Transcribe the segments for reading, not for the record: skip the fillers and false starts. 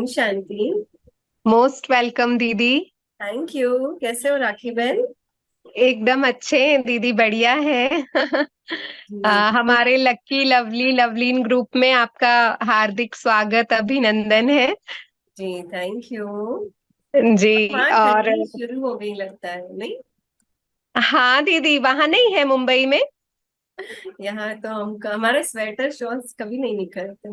Om Shanti. Most welcome दीदी। Thank you. कैसे हो राखी बहन? एकदम अच्छे हैं दीदी, बढ़िया है। जी हमारे लक्की लवली लवलीन ग्रुप में आपका हार्दिक स्वागत, अभिनंदन है। जी, थैंक यू। जी। वहाँ और ठंडी शुरू हो गई लगता है, नहीं? हाँ दीदी, वहां नहीं है मुंबई में? यहाँ तो हम हमारे स्वेटर शॉल्स कभी नहीं निकलते।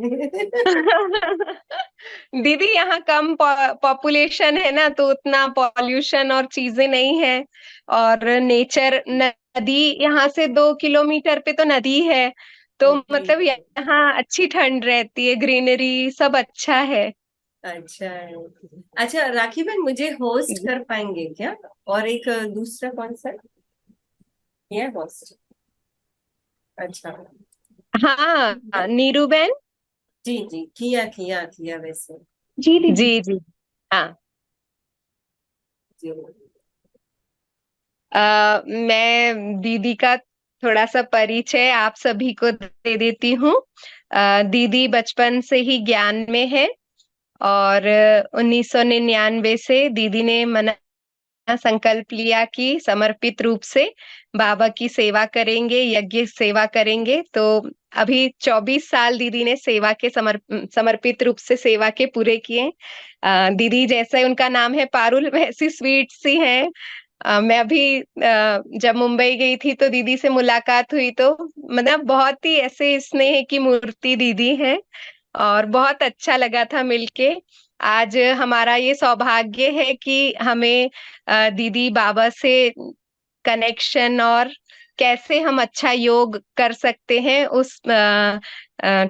दीदी यहाँ कम पॉपुलेशन है ना, तो उतना पॉल्यूशन और चीजें नहीं है। और नेचर, नदी यहाँ से 2 किलोमीटर पे तो नदी है। तो जी। मतलब यहाँ अच्छी ठंड रहती है, ग्रीनरी सब अच्छा है। अच्छा है। अच्छा राखी बहन, मुझे होस्ट कर पाएंगे क्या? और एक दूसरा कौन सा ये होस्ट? अच्छा। हाँ नीरू बेन। जी जी, किया किया किया वैसे। जी दीदी। जी जी। हाँ। जी। मैं दीदी का थोड़ा सा परिचय आप सभी को दे देती हूँ। दीदी बचपन से ही ज्ञान में है। और 1999 से दीदी ने मना संकल्प लिया कि समर्पित रूप से बाबा की सेवा करेंगे, यज्ञ सेवा करेंगे। तो अभी 24 साल दीदी ने सेवा के समर्पित रूप से सेवा के पूरे किए। दीदी जैसा उनका नाम है पारुल, वैसी स्वीट सी है। मैं अभी जब मुंबई गई थी तो दीदी से मुलाकात हुई, तो मतलब बहुत ही ऐसे स्नेह की मूर्ति दीदी है। और बहुत अच्छा लगा था मिलके। आज हमारा ये सौभाग्य है कि हमें दीदी बाबा से कनेक्शन और कैसे हम अच्छा योग कर सकते हैं उस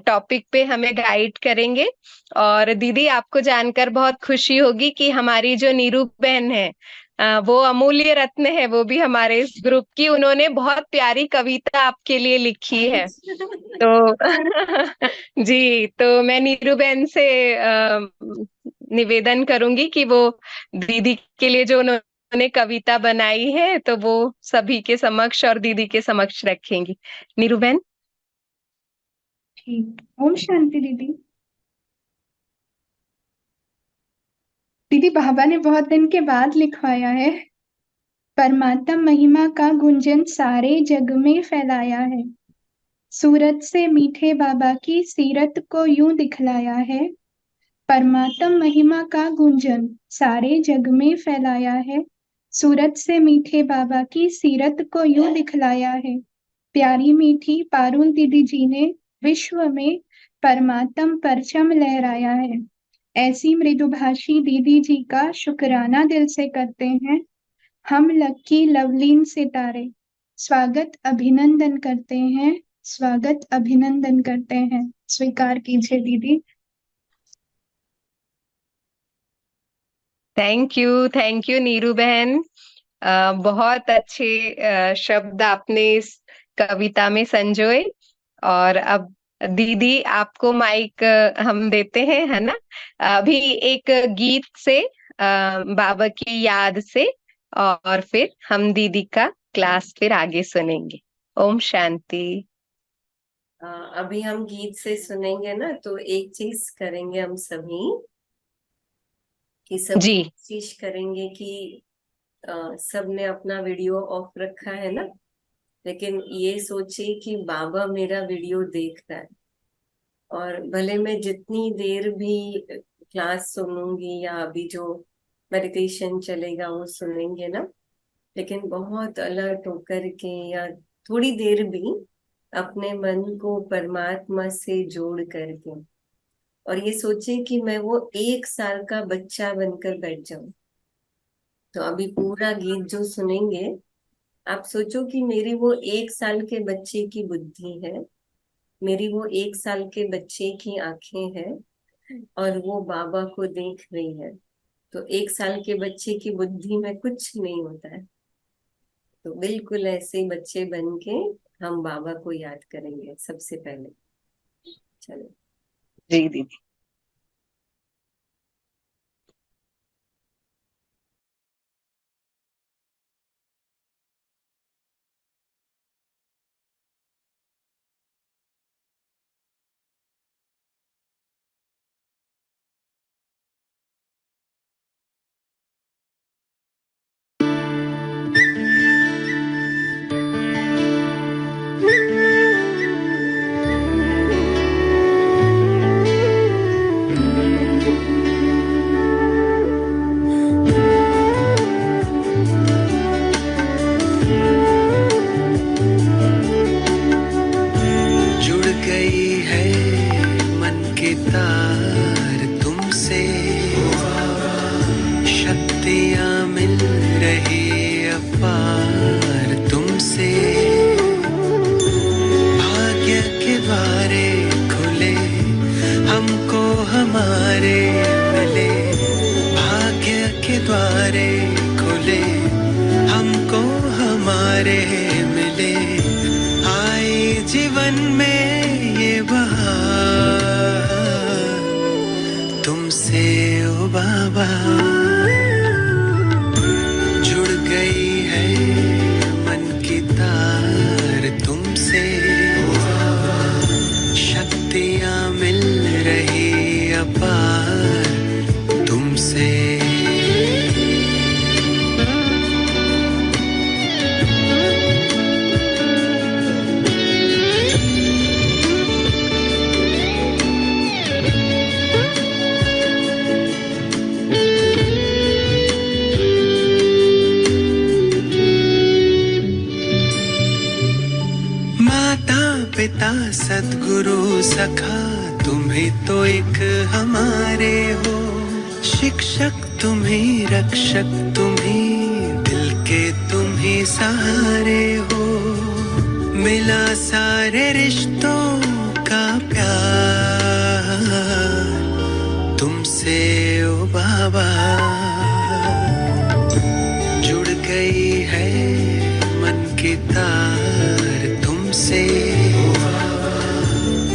टॉपिक पे हमें गाइड करेंगे। और दीदी आपको जानकर बहुत खुशी होगी कि हमारी जो नीरू बहन है, वो अमूल्य रत्न है, वो भी हमारे इस ग्रुप की। उन्होंने बहुत प्यारी कविता आपके लिए लिखी है। तो जी, तो मैं नीरू बहन से निवेदन करूंगी कि वो दीदी के लिए जो उन्होंने कविता बनाई है, तो वो सभी के समक्ष और दीदी के समक्ष रखेंगी। नीरू बहन। ठीक। ओम शांति दीदी। दीदी बाबा ने बहुत दिन के बाद लिखवाया है। परमात्म महिमा का गुंजन सारे जग में फैलाया है। सूरत से मीठे बाबा की सीरत को यूं दिखलाया है। परमात्म महिमा का गुंजन सारे जग में फैलाया है। सूरत से मीठे बाबा की सीरत को यूं दिखलाया है। प्यारी मीठी पारुल दीदी जी ने विश्व में परमात्म परचम लहराया है। ऐसी मृदुभाषी दीदी जी का शुक्राना दिल से करते हैं हम लक्की लवलीन सितारे। स्वागत अभिनंदन करते हैं। स्वागत अभिनंदन करते हैं। स्वीकार कीजिए दीदी। थैंक यू नीरू बहन। बहुत अच्छे शब्द आपने इस कविता में संजोए। और अब दीदी आपको माइक हम देते हैं, है ना? अभी एक गीत से बाबा की याद से, और फिर हम दीदी का क्लास फिर आगे सुनेंगे। ओम शांति। अभी हम गीत से सुनेंगे ना, तो एक चीज करेंगे हम सभी, कि सभी जी। कोशिश करेंगे कि सबने अपना वीडियो ऑफ रखा है ना, लेकिन ये सोचे कि बाबा मेरा वीडियो देख रहा है। और भले मैं जितनी देर भी क्लास सुनूंगी या अभी जो मेडिटेशन चलेगा वो सुनेंगे ना, लेकिन बहुत अलर्ट होकर के, या थोड़ी देर भी अपने मन को परमात्मा से जोड़ करके, और ये सोचे कि मैं वो 1 साल का बच्चा बनकर बैठ जाऊं। तो अभी पूरा गीत जो सुनेंगे, आप सोचो कि मेरी वो 1 साल के बच्चे की बुद्धि है, मेरी वो 1 साल के बच्चे की आंखें हैं, और वो बाबा को देख रही है। तो 1 साल के बच्चे की बुद्धि में कुछ नहीं होता है। तो बिल्कुल ऐसे बच्चे बन के हम बाबा को याद करेंगे सबसे पहले। चलो। जी दीदी। पार तुमसे, भाग्य के द्वारे खुले हमको हमारे मिले, भाग्य के द्वारे खुले हमको हमारे मिले, आए जीवन में ये बहार तुमसे ओ बाबा, जुड़ गई है मन की तार तुमसे, शक्तियाँ मिल रही अपार तुमसे। माता पिता सद्गुरु सखा तुम्ही तो एक हमारे हो, शिक्षक तुम्ही रक्षक तुम्ही दिल के तुम्ही सहारे हो, मिला सारे रिश्तों का प्यार तुमसे ओ बाबा, जुड़ गई है मन की तार तुमसे,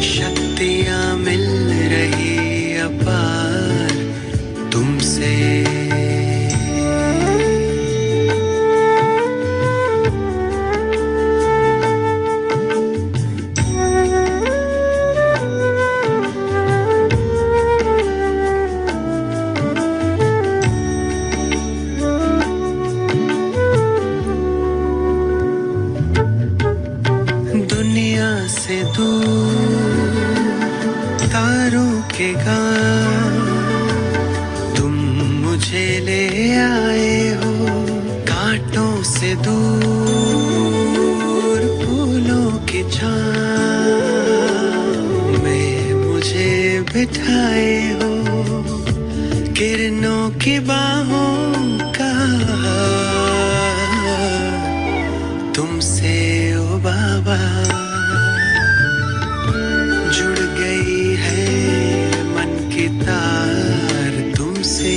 शक्तियाँ मिल रही अपार तुमसे। दुनिया से दूर तारों के गान तुम मुझे ले आए हो, कांटों से दूर फूलों की छाँव में मुझे बिठाए हो, किरणों की बाहों का तुमसे ओ बाबा, जुड़ गई है मन की तार तुमसे,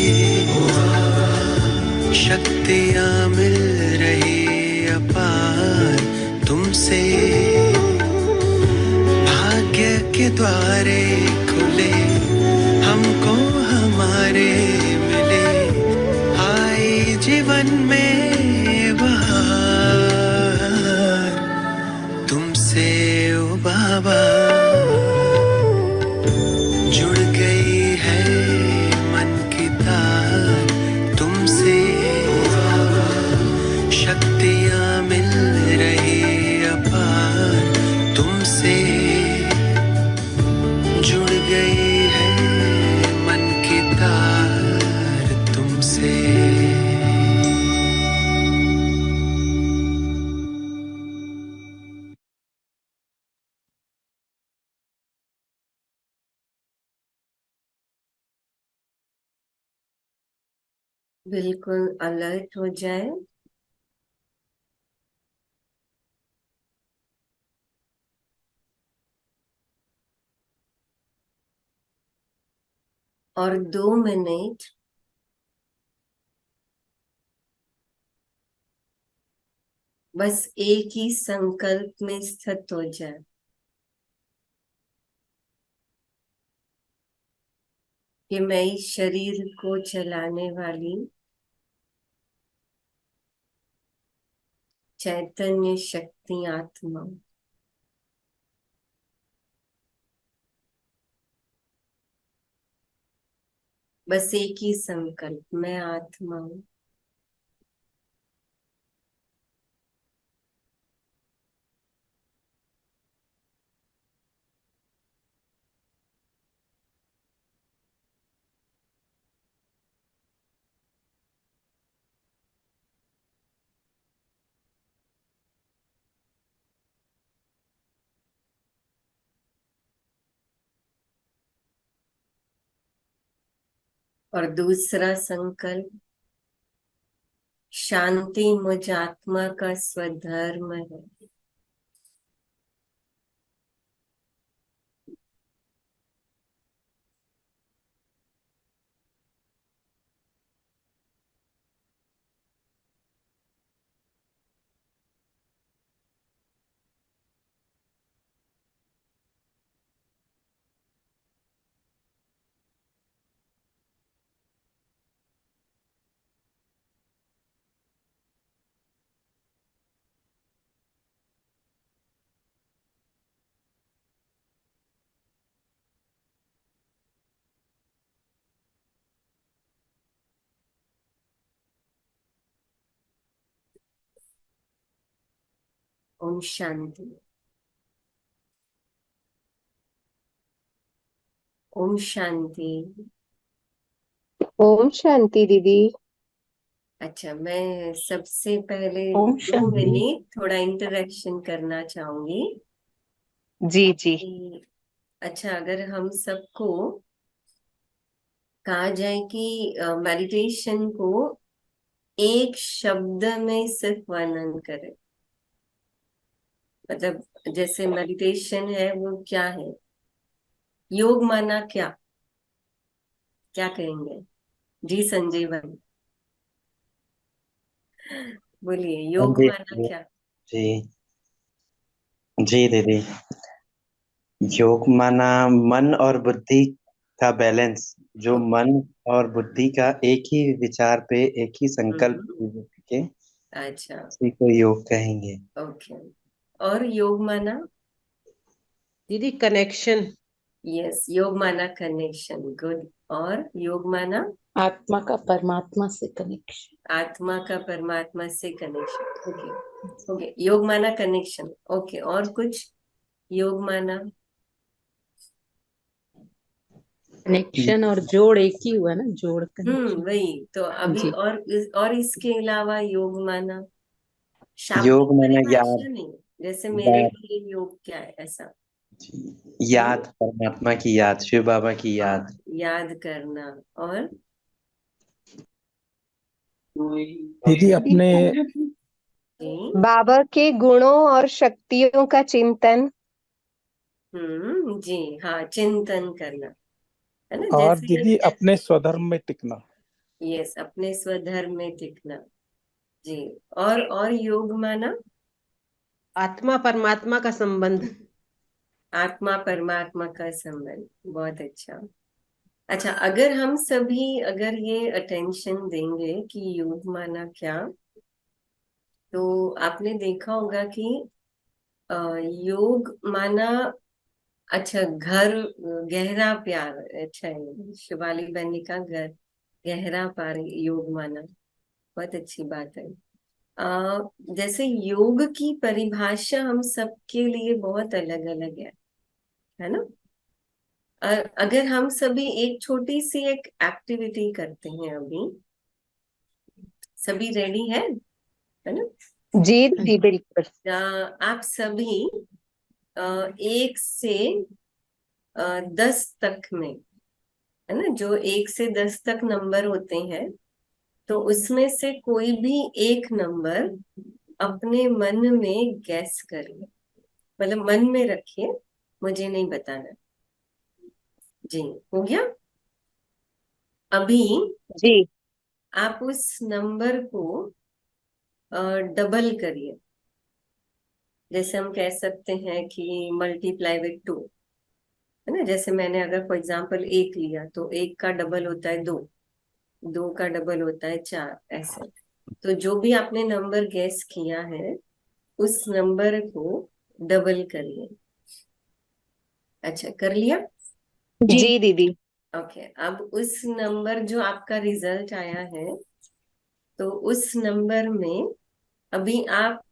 शक्तियाँ मिल रही अपार तुमसे, भाग्य के द्वारे खुले हमको हमारे मिले, आए जीवन में बहार तुमसे ओ बाबा, जुड़ गई है मन की तार तुमसे, शक्तियाँ मिल रही अपार तुमसे, जुड़ गई है मन की तार तुमसे। बिल्कुल अलर्ट हो जाए और 2 मिनट बस एक ही संकल्प में स्थित हो जाए कि मैं इस शरीर को चलाने वाली चैतन्य शक्ति आत्मा, बस एक ही संकल्प, मैं आत्मा हूँ। और दूसरा संकल्प, शांति मुझ आत्मा का स्वधर्म है। ओम शांति। ओम शांति। ओम शांति दीदी। अच्छा, मैं सबसे पहले ओम 2 शांति। मिनट थोड़ा इंटरेक्शन करना चाहूंगी जी जी। कि अच्छा, अगर हम सबको कहा जाए कि मेडिटेशन को एक शब्द में सिर्फ वर्णन करें, मतलब जैसे मेडिटेशन है वो क्या है, योग माना क्या, क्या कहेंगे जी संजय भाई? बोलिए, योग जी माना क्या? जी जी दीदी, योग माना मन और बुद्धि का बैलेंस, जो मन और बुद्धि का एक ही विचार पे, एक ही संकल्प हम्म, के, अच्छा, उसी को योग कहेंगे। ओके। और योग माना? दीदी कनेक्शन। यस, योग माना कनेक्शन, गुड। और योग माना आत्मा का परमात्मा से कनेक्शन। आत्मा का परमात्मा से कनेक्शन, ओके ओके। योग माना कनेक्शन, ओके। और कुछ? योग माना कनेक्शन और जोड़ एक ही हुआ ना, जोड़ कनेक्शन। वही तो अभी। जी। और इसके अलावा योग माना शाब्दिक योग माना याद, परिभाषा नहीं, जैसे मेरे याद, लिए योग क्या है ऐसा। याद, परमात्मा की याद, शिव बाबा की हाँ, याद। याद करना। और दीदी अपने जी, बाबा के गुणों और शक्तियों का चिंतन। जी हाँ, चिंतन करना है ना, और जैसे दीदी अपने स्वधर्म में टिकना। यस, अपने स्वधर्म में टिकना। जी। और योग माना आत्मा परमात्मा का संबंध। आत्मा परमात्मा का संबंध, बहुत अच्छा। अच्छा, अगर हम सभी अगर ये अटेंशन देंगे कि योग माना क्या, तो आपने देखा होगा कि अ, योग माना अच्छा घर, गहरा प्यार। अच्छा है, शिवाली बहन ने कहा घर गहरा प्यार योग माना, बहुत अच्छी बात है। जैसे योग की परिभाषा हम सबके लिए बहुत अलग अलग है ना? अगर हम सभी एक छोटी सी एक एक्टिविटी करते हैं अभी, सभी रेडी है ना? जी दीदी बिल्कुल। आप सभी 1 से 10 तक में, है ना, जो 1 से 10 तक नंबर होते हैं, तो उसमें से कोई भी एक नंबर अपने मन में गैस करिए, मतलब मन में रखिए, मुझे नहीं बताना। जी, हो गया? अभी जी आप उस नंबर को डबल करिए, जैसे हम कह सकते हैं कि मल्टीप्लाई विथ 2, है ना? जैसे मैंने अगर फॉर एग्जांपल 1 लिया, तो 1 का डबल होता है 2, 2 का डबल होता है 4, ऐसे। तो जो भी आपने नंबर गैस किया है, उस नंबर को डबल करिए। अच्छा, कर लिया? जी दीदी। ओके, अब उस नंबर जो आपका रिजल्ट आया है, तो उस नंबर में अभी आप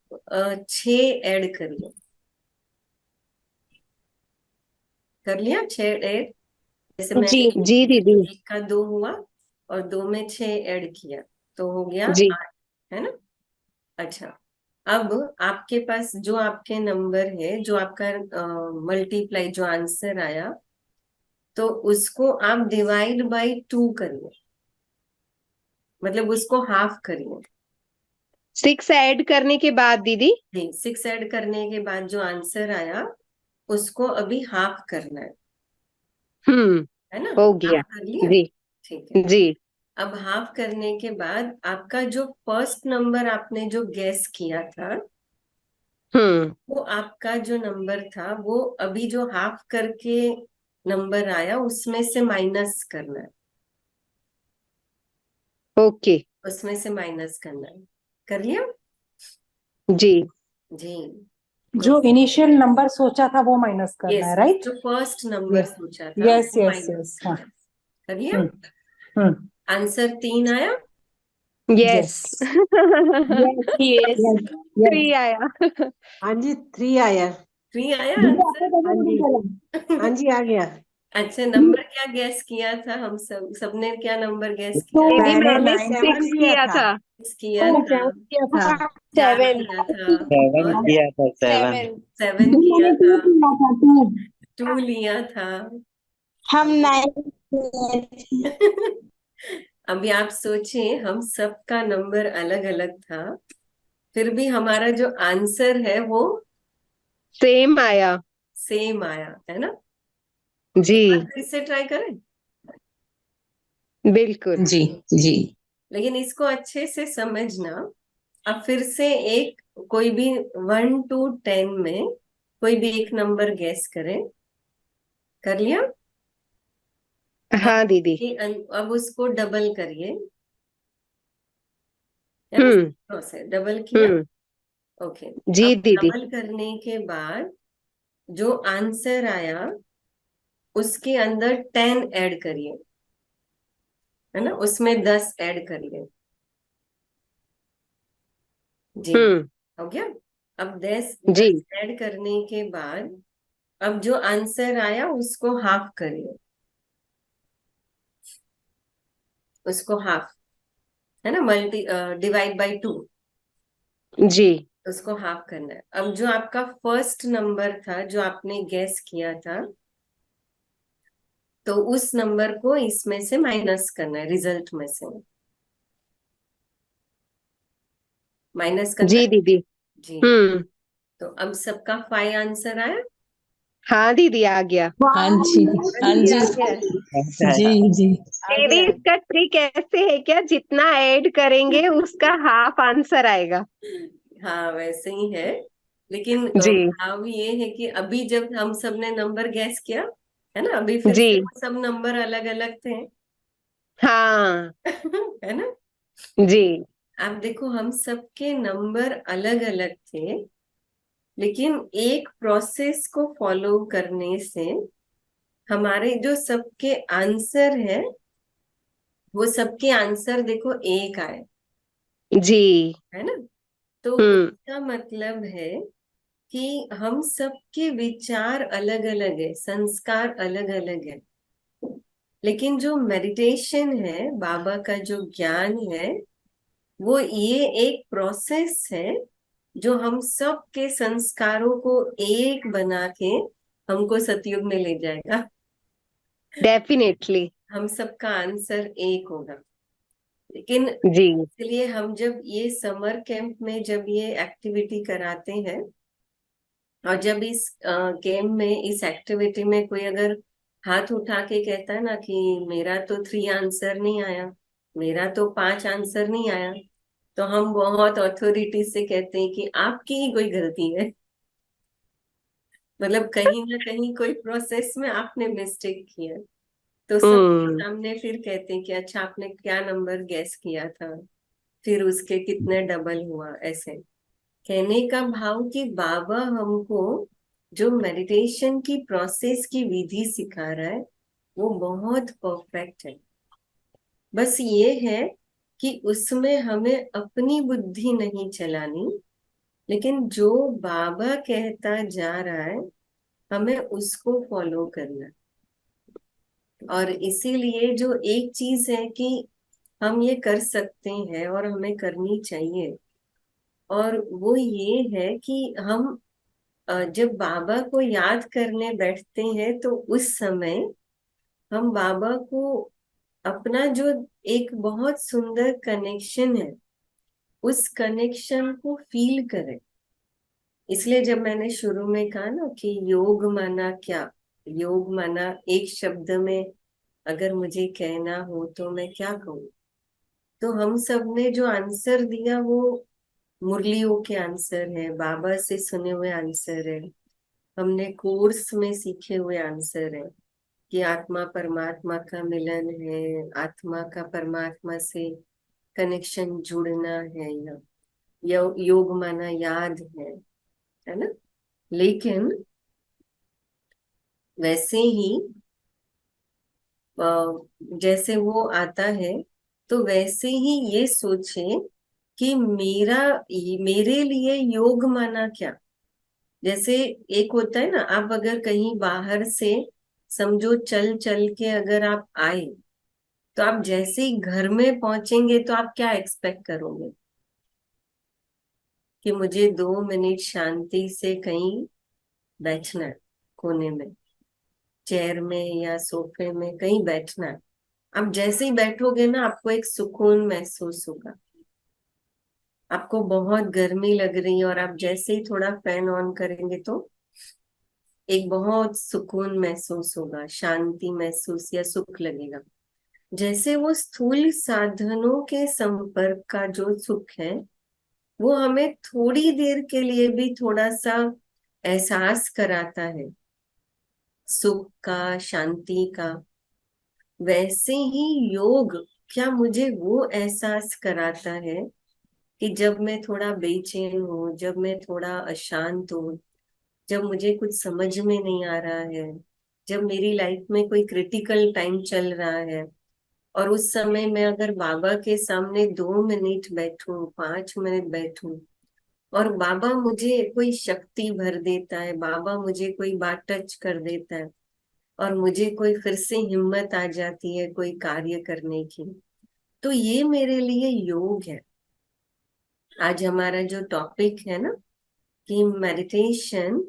6 ऐड करिए। कर लिया 6 ऐड? जैसे जी मैंने जी दीदी। 1 का 2 हुआ और 2 में 6 ऐड किया, तो हो गया जी 8, है ना? अच्छा, अब आपके पास जो आपके नंबर है, जो आपका मल्टीप्लाई जो आंसर आया, तो उसको आप डिवाइड बाय 2 करिए, मतलब उसको हाफ करिए। 6 ऐड करने के बाद दीदी? नहीं, 6 ऐड करने के बाद जो आंसर आया उसको अभी हाफ करना है ना? हो हाफ गया। कर लिया? जी ठीक है। जी। अब हाफ करने के बाद आपका जो फर्स्ट नंबर आपने जो गैस किया था, हम्म वो आपका जो नंबर था वो अभी जो हाफ करके नंबर आया उसमें से माइनस करना है। ओके। उसमें से माइनस करना है। कर लिया? जी जी। जो इनिशियल नंबर सोचा था वो माइनस करना यस, है, राइट? जो फर्स्ट नंबर यस सोचा था यस वो यस माइनस यस, हाँ। कर लिया? हम्म। आंसर 3 आया? यस। Yes yes. यस 3 आया। हाँ जी 3 आया। 3 आया दीदी आंसर? आपको हाँ जी चला। हाँ जी आ गया। अच्छा, नंबर क्या गैस किया था? हम सबने क्या नंबर गैस तो किया? दीदी मैंने मैंने 7 6 किया किया था। था। 6 किया मैंने था, 7 किया था। 4 7 किया था, 7 और किया था, 7। 7 7 दीदी किया मैंने 2 था, किया था, 2। 2 लिया था। हम 9 अभी आप सोचें, हम सबका नंबर अलग अलग था, फिर भी हमारा जो आंसर है वो सेम आया। सेम आया, है ना? जी एक बार फिर से ट्राई करें, बिल्कुल। जी जी। लेकिन इसको अच्छे से समझना। अब फिर से एक कोई भी 1 to 10 में कोई भी एक नंबर गैस करें। कर लिया? हाँ दीदी। अब उसको डबल करिए, है ना? हम्म से डबल किया? हम्म ओके। जी अब दीदी। डबल करने के बाद जो आंसर आया उसके अंदर 10 ऐड करिए, है ना? उसमें 10 ऐड करिए। जी, हम्म हो गया? अब 10 जी 10 ऐड करने के बाद अब जो आंसर आया उसको हाफ करिए, उसको हाफ, है ना? डिवाइड बाय 2, जी उसको हाफ करना है। अब जो आपका फर्स्ट नंबर था जो आपने गैस किया था, तो उस नंबर को इसमें से माइनस करना है, रिजल्ट में से माइनस करना जी है। दीदी। जी। हम्म तो अब सबका 5 आंसर आया? हाँ दीदी आ गया। हाँ जी हाँ दीदी जी आ गया। जी जी। आ दीदी गया। इसका ट्रिक ऐसे है क्या, जितना ऐड करेंगे उसका हाफ आंसर आएगा? हाँ, वैसे ही है, लेकिन जी भाव ये है कि अभी जब हम सब ने नंबर गैस किया, है ना, अभी फिर जी से वो सब नंबर अलग अलग थे। हाँ है ना? जी आप देखो, हम सबके नंबर अलग अलग थे, लेकिन एक प्रोसेस को फॉलो करने से हमारे जो सबके आंसर है वो सबके आंसर देखो एक आए, जी। है ना? तो हम्म इसका मतलब है कि हम सबके विचार अलग अलग है, संस्कार अलग अलग है, लेकिन जो मेडिटेशन है, बाबा का जो ज्ञान है, वो ये एक प्रोसेस है जो हम सब के संस्कारों को एक बना के हमको सतयुग में ले जाएगा। डेफिनेटली। हम सबका आंसर एक होगा। लेकिन जी इसलिए हम जब ये समर कैंप में जब ये एक्टिविटी कराते हैं, और जब इस गेम में, इस एक्टिविटी में कोई अगर हाथ उठा के कहता है ना कि मेरा तो 3 आंसर नहीं आया, मेरा तो 5 आंसर नहीं आया, तो हम बहुत अथॉरिटी से कहते हैं कि आपकी ही कोई गलती है। मतलब कहीं ना कहीं कोई प्रोसेस में आपने मिस्टेक किया है। तो सबके हम्म सामने फिर कहते हैं कि अच्छा, आपने क्या नंबर गैस किया था, फिर उसके कितने डबल हुआ, ऐसे कहने का भाव कि बाबा हमको जो मेडिटेशन की प्रोसेस की विधि सिखा रहा है वो बहुत परफेक्ट है। बस ये है कि उसमें हमें अपनी बुद्धि नहीं चलानी, लेकिन जो बाबा कहता जा रहा है हमें उसको फॉलो करना। और इसीलिए जो एक चीज है कि हम ये कर सकते हैं और हमें करनी चाहिए, और वो ये है कि हम जब बाबा को याद करने बैठते हैं तो उस समय हम बाबा को अपना जो एक बहुत सुंदर कनेक्शन है उस कनेक्शन को फील करें। इसलिए जब मैंने शुरू में कहा ना कि योग माना क्या, योग माना एक शब्द में अगर मुझे कहना हो तो मैं क्या कहूँ, तो हम सब ने जो आंसर दिया वो मुरलियों के आंसर है, बाबा से सुने हुए आंसर है, हमने कोर्स में सीखे हुए आंसर है कि आत्मा परमात्मा का मिलन है, आत्मा का परमात्मा से कनेक्शन जुड़ना है, या योग माना याद है ना। लेकिन वैसे ही जैसे वो आता है तो वैसे ही ये सोचे कि मेरे लिए योग माना क्या। जैसे एक होता है ना, आप अगर कहीं बाहर से समझो चल चल के अगर आप आए, तो आप जैसे ही घर में पहुंचेंगे तो आप क्या एक्सपेक्ट करोगे कि मुझे 2 मिनट शांति से कहीं बैठना है, कोने में, चेयर में या सोफे में कहीं बैठना है। आप जैसे ही बैठोगे ना, आपको एक सुकून महसूस होगा। आपको बहुत गर्मी लग रही है और आप जैसे ही थोड़ा फैन ऑन करेंगे तो एक बहुत सुकून महसूस होगा, शांति महसूस या सुख लगेगा। जैसे वो स्थूल साधनों के संपर्क का जो सुख है वो हमें थोड़ी देर के लिए भी थोड़ा सा एहसास कराता है, सुख का, शांति का, वैसे ही योग क्या मुझे वो एहसास कराता है कि जब मैं थोड़ा बेचैन हूँ, जब मैं थोड़ा अशांत हूँ, जब मुझे कुछ समझ में नहीं आ रहा है, जब मेरी लाइफ में कोई क्रिटिकल टाइम चल रहा है, और उस समय मैं अगर बाबा के सामने 2 मिनट बैठूं, 5 मिनट बैठूं, और बाबा मुझे कोई शक्ति भर देता है, बाबा मुझे कोई बात टच कर देता है और मुझे कोई फिर से हिम्मत आ जाती है कोई कार्य करने की, तो ये मेरे लिए योग है। आज हमारा जो टॉपिक है ना कि मेडिटेशन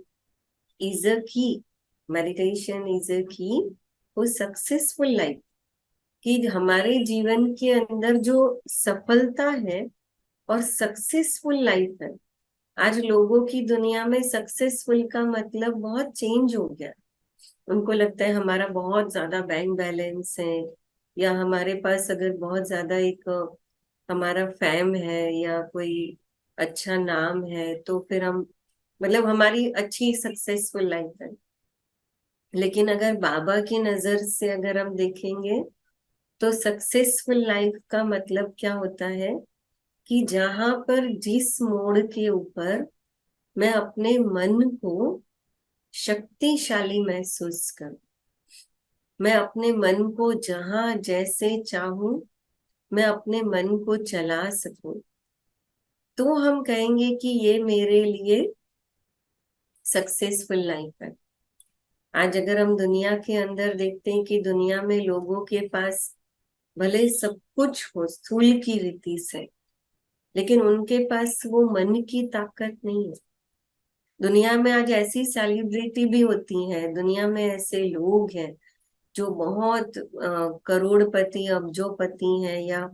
इज अ की, मेडिटेशन इज अ की फॉर सक्सेसफुल लाइफ, कि हमारे जीवन के अंदर जो सफलता है और सक्सेसफुल लाइफ है। आज लोगों की दुनिया में सक्सेसफुल का मतलब बहुत चेंज हो गया। उनको लगता है हमारा बहुत ज्यादा बैंक बैलेंस है, या हमारे पास अगर बहुत ज्यादा एक हमारा फैम है या कोई अच्छा नाम है तो फिर हम, मतलब हमारी अच्छी सक्सेसफुल लाइफ है। लेकिन अगर बाबा की नजर से अगर हम देखेंगे तो सक्सेसफुल लाइफ का मतलब क्या होता है कि जहां पर जिस मोड़ के ऊपर मैं अपने मन को शक्तिशाली महसूस करूं, मैं अपने मन को जहां जैसे चाहूं मैं अपने मन को चला सकूं, तो हम कहेंगे कि ये मेरे लिए सक्सेसफुल लाइफ है। आज अगर हम दुनिया के अंदर देखते हैं कि दुनिया में लोगों के पास भले सब कुछ हो स्थूल की रीति से, लेकिन उनके पास वो मन की ताकत नहीं है। दुनिया में आज ऐसी सेलिब्रिटी भी होती हैं, दुनिया में ऐसे लोग हैं जो बहुत करोड़पति अब्जोपति हैं या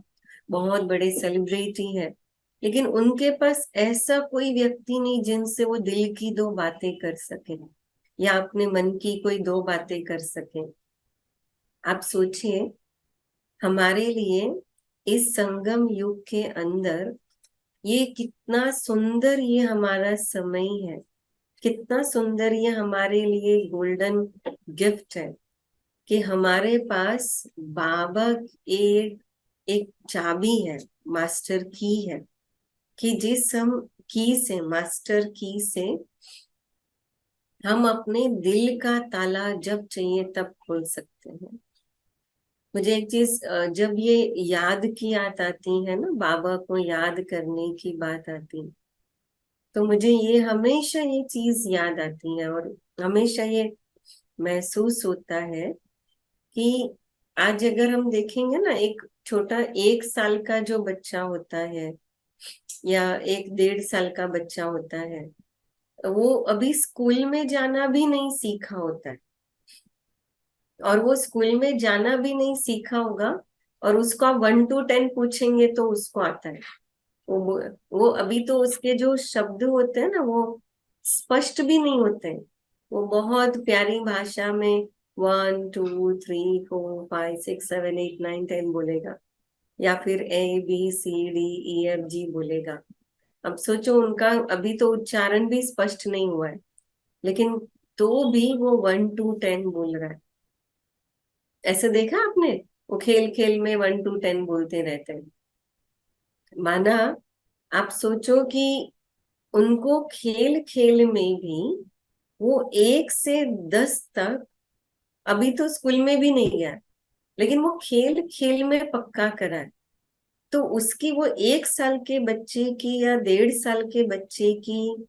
बहुत बड़े सेलिब्रिटी हैं, लेकिन उनके पास ऐसा कोई व्यक्ति नहीं जिनसे वो दिल की 2 बातें कर सके या अपने मन की कोई 2 बातें कर सके। आप सोचिए, हमारे लिए इस संगम युग के अंदर ये कितना सुंदर ये हमारा समय है, कितना सुंदर ये हमारे लिए गोल्डन गिफ्ट है कि हमारे पास बाबा एक एक चाबी है, मास्टर की है, कि जिस हम की से, मास्टर की से हम अपने दिल का ताला जब चाहिए तब खोल सकते हैं। मुझे एक चीज, जब ये याद की बात आती है ना, बाबा को याद करने की बात आती, तो मुझे ये हमेशा ये चीज याद आती है और हमेशा ये महसूस होता है कि आज अगर हम देखेंगे ना, एक छोटा 1 साल का जो बच्चा होता है या 1 डेढ़ साल का बच्चा होता है, वो अभी स्कूल में जाना भी नहीं सीखा होता है, और वो स्कूल में जाना भी नहीं सीखा होगा, और उसको आप 1 to 10 पूछेंगे तो उसको आता है। वो वो अभी तो उसके जो शब्द होते हैं ना वो स्पष्ट भी नहीं होते हैं। वो बहुत प्यारी भाषा में 1 2 3 4 5 6 7 8 9 10 बोलेगा, या फिर ABCDEFG बोलेगा। अब सोचो, उनका अभी तो उच्चारण भी स्पष्ट नहीं हुआ है, लेकिन तो भी वो 1 to 10 बोल रहा है। ऐसे देखा आपने? वो खेल खेल में 1 to 10 बोलते रहते हैं। माना, आप सोचो कि उनको खेल खेल में भी वो 1 से 10 तक, अभी तो स्कूल में भी नहीं गया, लेकिन वो खेल खेल में पक्का करा है। तो उसकी वो 1 साल के बच्चे की या 1.5 साल के बच्चे की,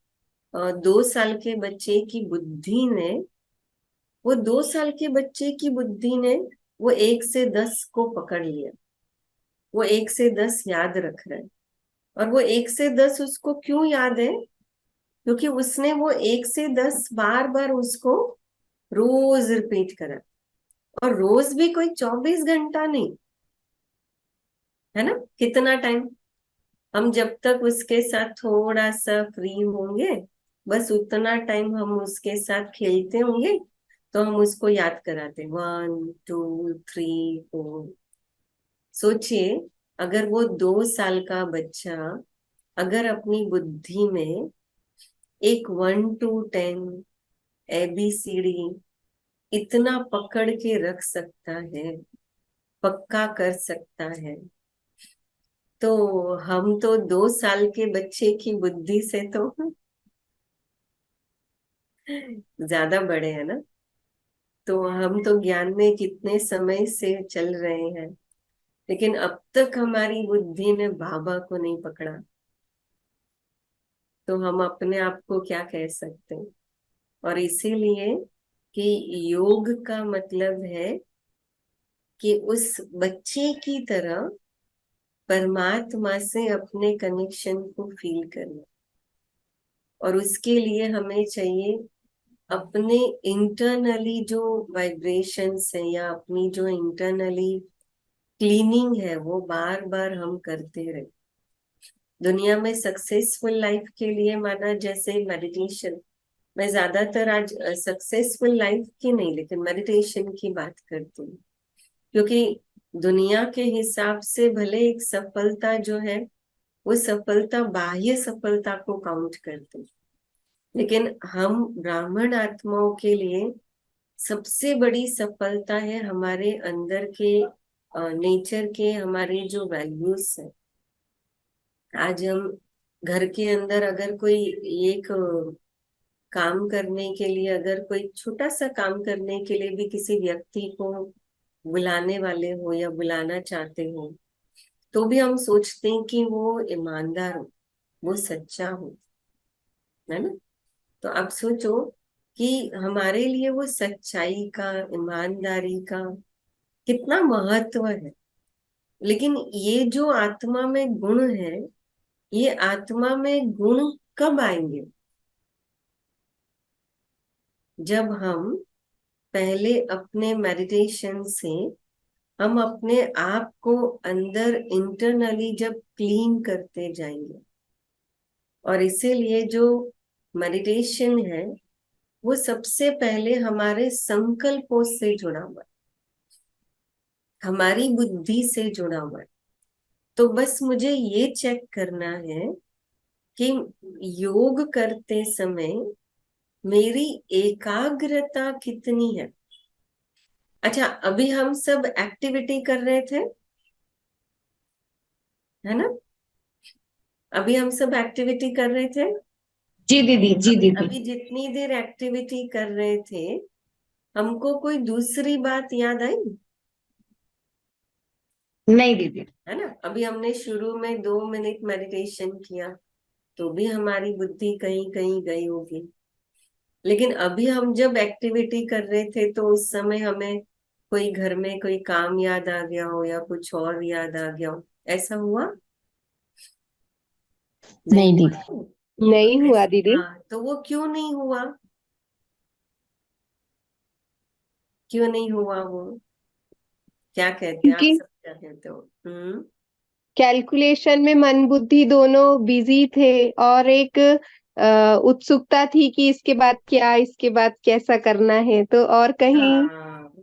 2 साल के बच्चे की बुद्धि ने, वो 2 साल के बच्चे की बुद्धि ने वो 1 से 10 को पकड़ लिया। वो 1 से 10 याद रख रहा है। और वो 1 से 10 उसको क्यों याद है? क्योंकि उसने वो 1 से 10 बार बार उसको रोज रिपीट करा। और रोज भी कोई 24 घंटा नहीं, है ना? कितना टाइम? हम जब तक उसके साथ थोड़ा सा फ्री होंगे, बस उतना टाइम हम उसके साथ खेलते होंगे, तो हम उसको याद कराते 1 2 3 4। सोचिए, अगर वो 2 साल का बच्चा अगर अपनी बुद्धि में एक 1 to 10 ABCD इतना पकड़ के रख सकता है, पक्का कर सकता है, तो हम तो 2 साल के बच्चे की बुद्धि से तो ज्यादा बड़े हैं ना। तो हम तो ज्ञान में कितने समय से चल रहे हैं, लेकिन अब तक हमारी बुद्धि ने बाबा को नहीं पकड़ा, तो हम अपने आप को क्या कह सकते हैं? और इसीलिए कि योग का मतलब है कि उस बच्चे की तरह परमात्मा से अपने कनेक्शन को फील करना। और उसके लिए हमें चाहिए अपने इंटरनली जो वाइब्रेशंस है, या अपनी जो इंटरनली क्लीनिंग है, वो बार बार हम करते रहे। दुनिया में सक्सेसफुल लाइफ के लिए, माना जैसे मेडिटेशन, मैं ज्यादातर आज सक्सेसफुल लाइफ की नहीं, लेकिन मेडिटेशन की बात करती हूँ। क्योंकि दुनिया के हिसाब से भले एक सफलता जो है, वो सफलता बाह्य सफलता को काउंट करते हैं, लेकिन हम ब्राह्मण आत्माओं के लिए सबसे बड़ी सफलता है हमारे अंदर के नेचर के, हमारे जो वैल्यूज है। आज हम घर के अंदर अगर कोई एक काम करने के लिए, अगर कोई छोटा सा काम करने के लिए भी किसी व्यक्ति को बुलाने वाले हो या बुलाना चाहते हो, तो भी हम सोचते हैं कि वो ईमानदार हो, वो सच्चा हो, है ना? तो आप सोचो कि हमारे लिए वो सच्चाई का, ईमानदारी का कितना महत्व है। लेकिन ये जो आत्मा में गुण है, ये आत्मा में गुण कब आएंगे? जब हम पहले अपने मेडिटेशन से हम अपने आप को अंदर इंटरनली जब क्लीन करते जाएंगे। और इसीलिए जो मेडिटेशन है, वो सबसे पहले हमारे संकल्पों से जुड़ा हुआ है, हमारी बुद्धि से जुड़ा हुआ है। तो बस मुझे ये चेक करना है कि योग करते समय मेरी एकाग्रता कितनी है। अच्छा, अभी हम सब एक्टिविटी कर रहे थे, है ना? अभी हम सब एक्टिविटी कर रहे थे। जी दीदी, जी अभी दीदी। अभी जितनी देर एक्टिविटी कर रहे थे, हमको कोई दूसरी बात याद आई? नहीं दीदी। है ना? अभी हमने शुरू में 2 मिनट मेडिटेशन किया, तो भी हमारी बुद्धि कहीं कहीं गई होगी। लेकिन अभी हम जब एक्टिविटी कर रहे थे, तो उस समय हमें कोई घर में कोई काम याद आ गया हो, या कुछ और याद आ गया हो, ऐसा हुआ? नहीं नहीं हुआ दीदी। ना? तो नहीं हुआ दीदी। हाँ, तो वो क्यों नहीं हुआ? क्यों नहीं हुआ वो? क्या कहते हैं आप, क्योंकि सब क्या कहते हो? कैलकुलेशन में मन बुद्धि दोनों बिजी थे और एक उत्सुकता थी कि इसके बाद कैसा करना है, तो और कहीं हाँ,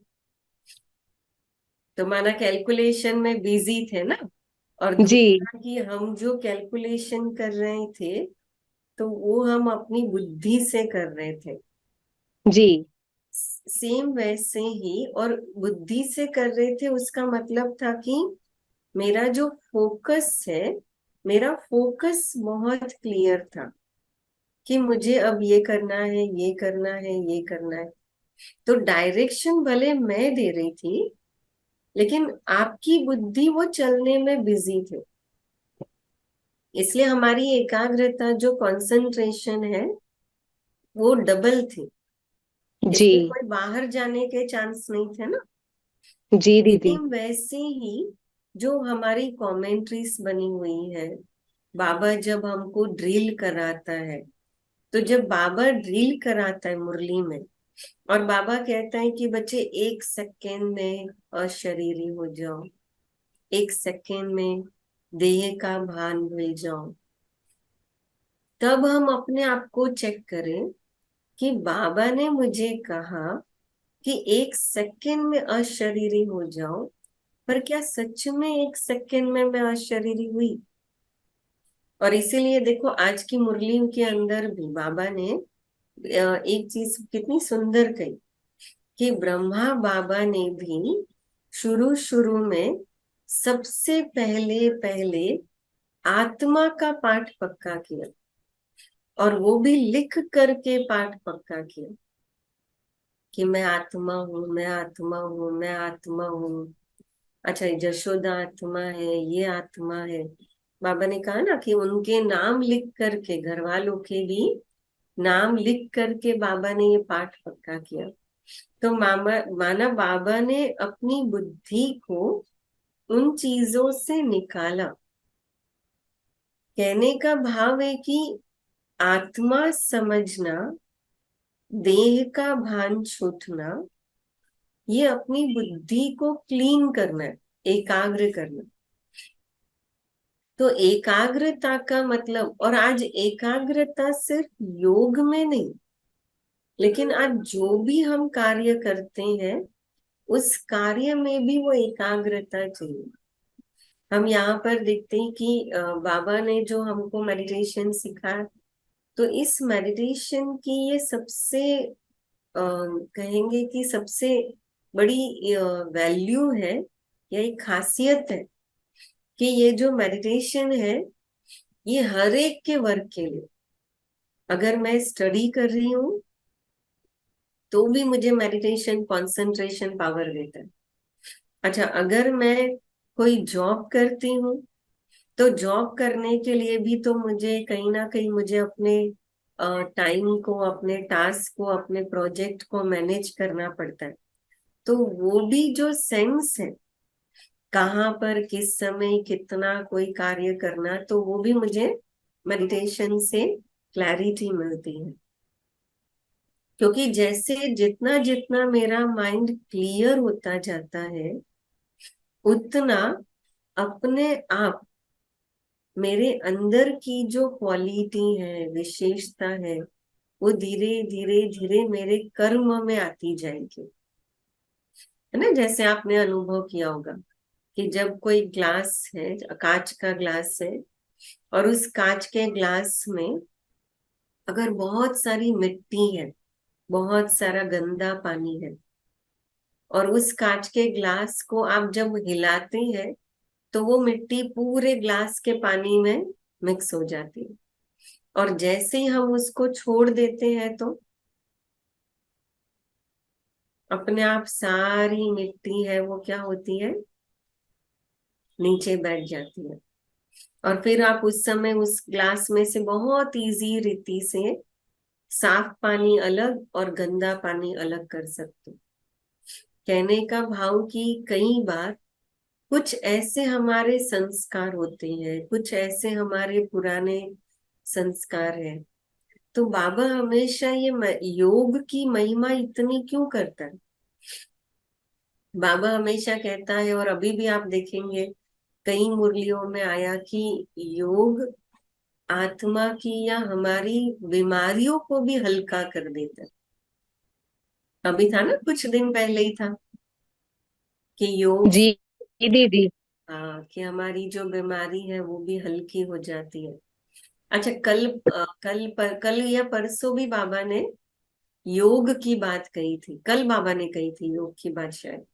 तो माना कैलकुलेशन में बिजी थे ना। और जी दूसरा कि हम जो कैलकुलेशन कर रहे थे तो वो हम अपनी बुद्धि से कर रहे थे। जी सेम वैसे ही, और बुद्धि से कर रहे थे उसका मतलब था कि मेरा जो फोकस है, मेरा फोकस बहुत क्लियर था कि मुझे अब ये करना है, ये करना है, ये करना है। तो डायरेक्शन भले मैं दे रही थी, लेकिन आपकी बुद्धि वो चलने में बिजी थे। इसलिए हमारी एकाग्रता, जो कंसंट्रेशन है, वो डबल थी। जी इसमें कोई बाहर जाने के चांस नहीं थे ना। जी दीदी सेम वैसे ही जो हमारी कमेंट्रीज बनी हुई है, बाबा जब हमको ड्रिल कराता है, तो जब बाबा ड्रिल कराता है मुरली में, और बाबा कहता है कि बच्चे 1 सेकेंड में अशरीरी हो जाओ, 1 सेकेंड में देह का भान भूल जाओ, तब हम अपने आप को चेक करें कि बाबा ने मुझे कहा कि 1 सेकेंड में अशरीरी हो जाओ, पर क्या सच में 1 सेकेंड में मैं अशरीरी हुई? और इसीलिए देखो, आज की मुरली के अंदर भी बाबा ने एक चीज कितनी सुंदर कही कि ब्रह्मा बाबा ने भी शुरू शुरू में सबसे पहले पहले आत्मा का पाठ पक्का किया, और वो भी लिख करके पाठ पक्का किया कि मैं आत्मा हूँ, मैं आत्मा हूँ, मैं आत्मा हूँ। अच्छा, यशोदा आत्मा है, ये आत्मा है। बाबा ने कहा ना कि उनके नाम लिख करके, घर वालों के भी नाम लिख करके बाबा ने ये पाठ पक्का किया। तो माना बाबा ने अपनी बुद्धि को उन चीजों से निकाला। कहने का भाव है कि आत्मा समझना, देह का भान छूटना, ये अपनी बुद्धि को क्लीन करना है, एकाग्र करना। तो एकाग्रता का मतलब, और आज एकाग्रता सिर्फ योग में नहीं, लेकिन आज जो भी हम कार्य करते हैं उस कार्य में भी वो एकाग्रता चाहिए। हम यहाँ पर देखते हैं कि बाबा ने जो हमको मेडिटेशन सिखाया, तो इस मेडिटेशन की ये सबसे कहेंगे कि सबसे बड़ी वैल्यू है, या एक खासियत है कि ये जो मेडिटेशन है, ये हर एक के वर्क के लिए। अगर मैं स्टडी कर रही हूँ तो भी मुझे मेडिटेशन कंसंट्रेशन पावर देता है। अच्छा, अगर मैं कोई जॉब करती हूँ तो जॉब करने के लिए भी तो मुझे कहीं ना कहीं मुझे अपने टाइम को, अपने टास्क को, अपने प्रोजेक्ट को मैनेज करना पड़ता है। तो वो भी जो सेंस है, कहाँ पर किस समय कितना कोई कार्य करना, तो वो भी मुझे मेडिटेशन से क्लैरिटी मिलती है। क्योंकि जैसे जितना जितना मेरा माइंड क्लियर होता जाता है, उतना अपने आप मेरे अंदर की जो क्वालिटी है, विशेषता है, वो धीरे धीरे धीरे मेरे कर्म में आती जाएगी। है ना? जैसे आपने अनुभव किया होगा कि जब कोई ग्लास है, कांच का ग्लास है, और उस कांच के ग्लास में अगर बहुत सारी मिट्टी है, बहुत सारा गंदा पानी है, और उस कांच के ग्लास को आप जब हिलाते हैं तो वो मिट्टी पूरे ग्लास के पानी में मिक्स हो जाती है। और जैसे ही हम उसको छोड़ देते हैं तो अपने आप सारी मिट्टी है वो क्या होती है, नीचे बैठ जाती है। और फिर आप उस समय उस ग्लास में से बहुत इजी रीति से साफ पानी अलग और गंदा पानी अलग कर सकते हो। कहने का भाव कि कई बार कुछ ऐसे हमारे संस्कार होते हैं, कुछ ऐसे हमारे पुराने संस्कार हैं। तो बाबा हमेशा ये योग की महिमा इतनी क्यों करता है? बाबा हमेशा कहता है, और अभी भी आप देखेंगे कई मुरलियों में आया कि योग आत्मा की या हमारी बीमारियों को भी हल्का कर देता है। अभी था ना, कुछ दिन पहले ही था कि योग, जी दीदी। हाँ, कि हमारी जो बीमारी है वो भी हल्की हो जाती है। अच्छा, कल या परसों भी बाबा ने योग की बात कही थी। कल बाबा ने कही थी योग की बात शायद।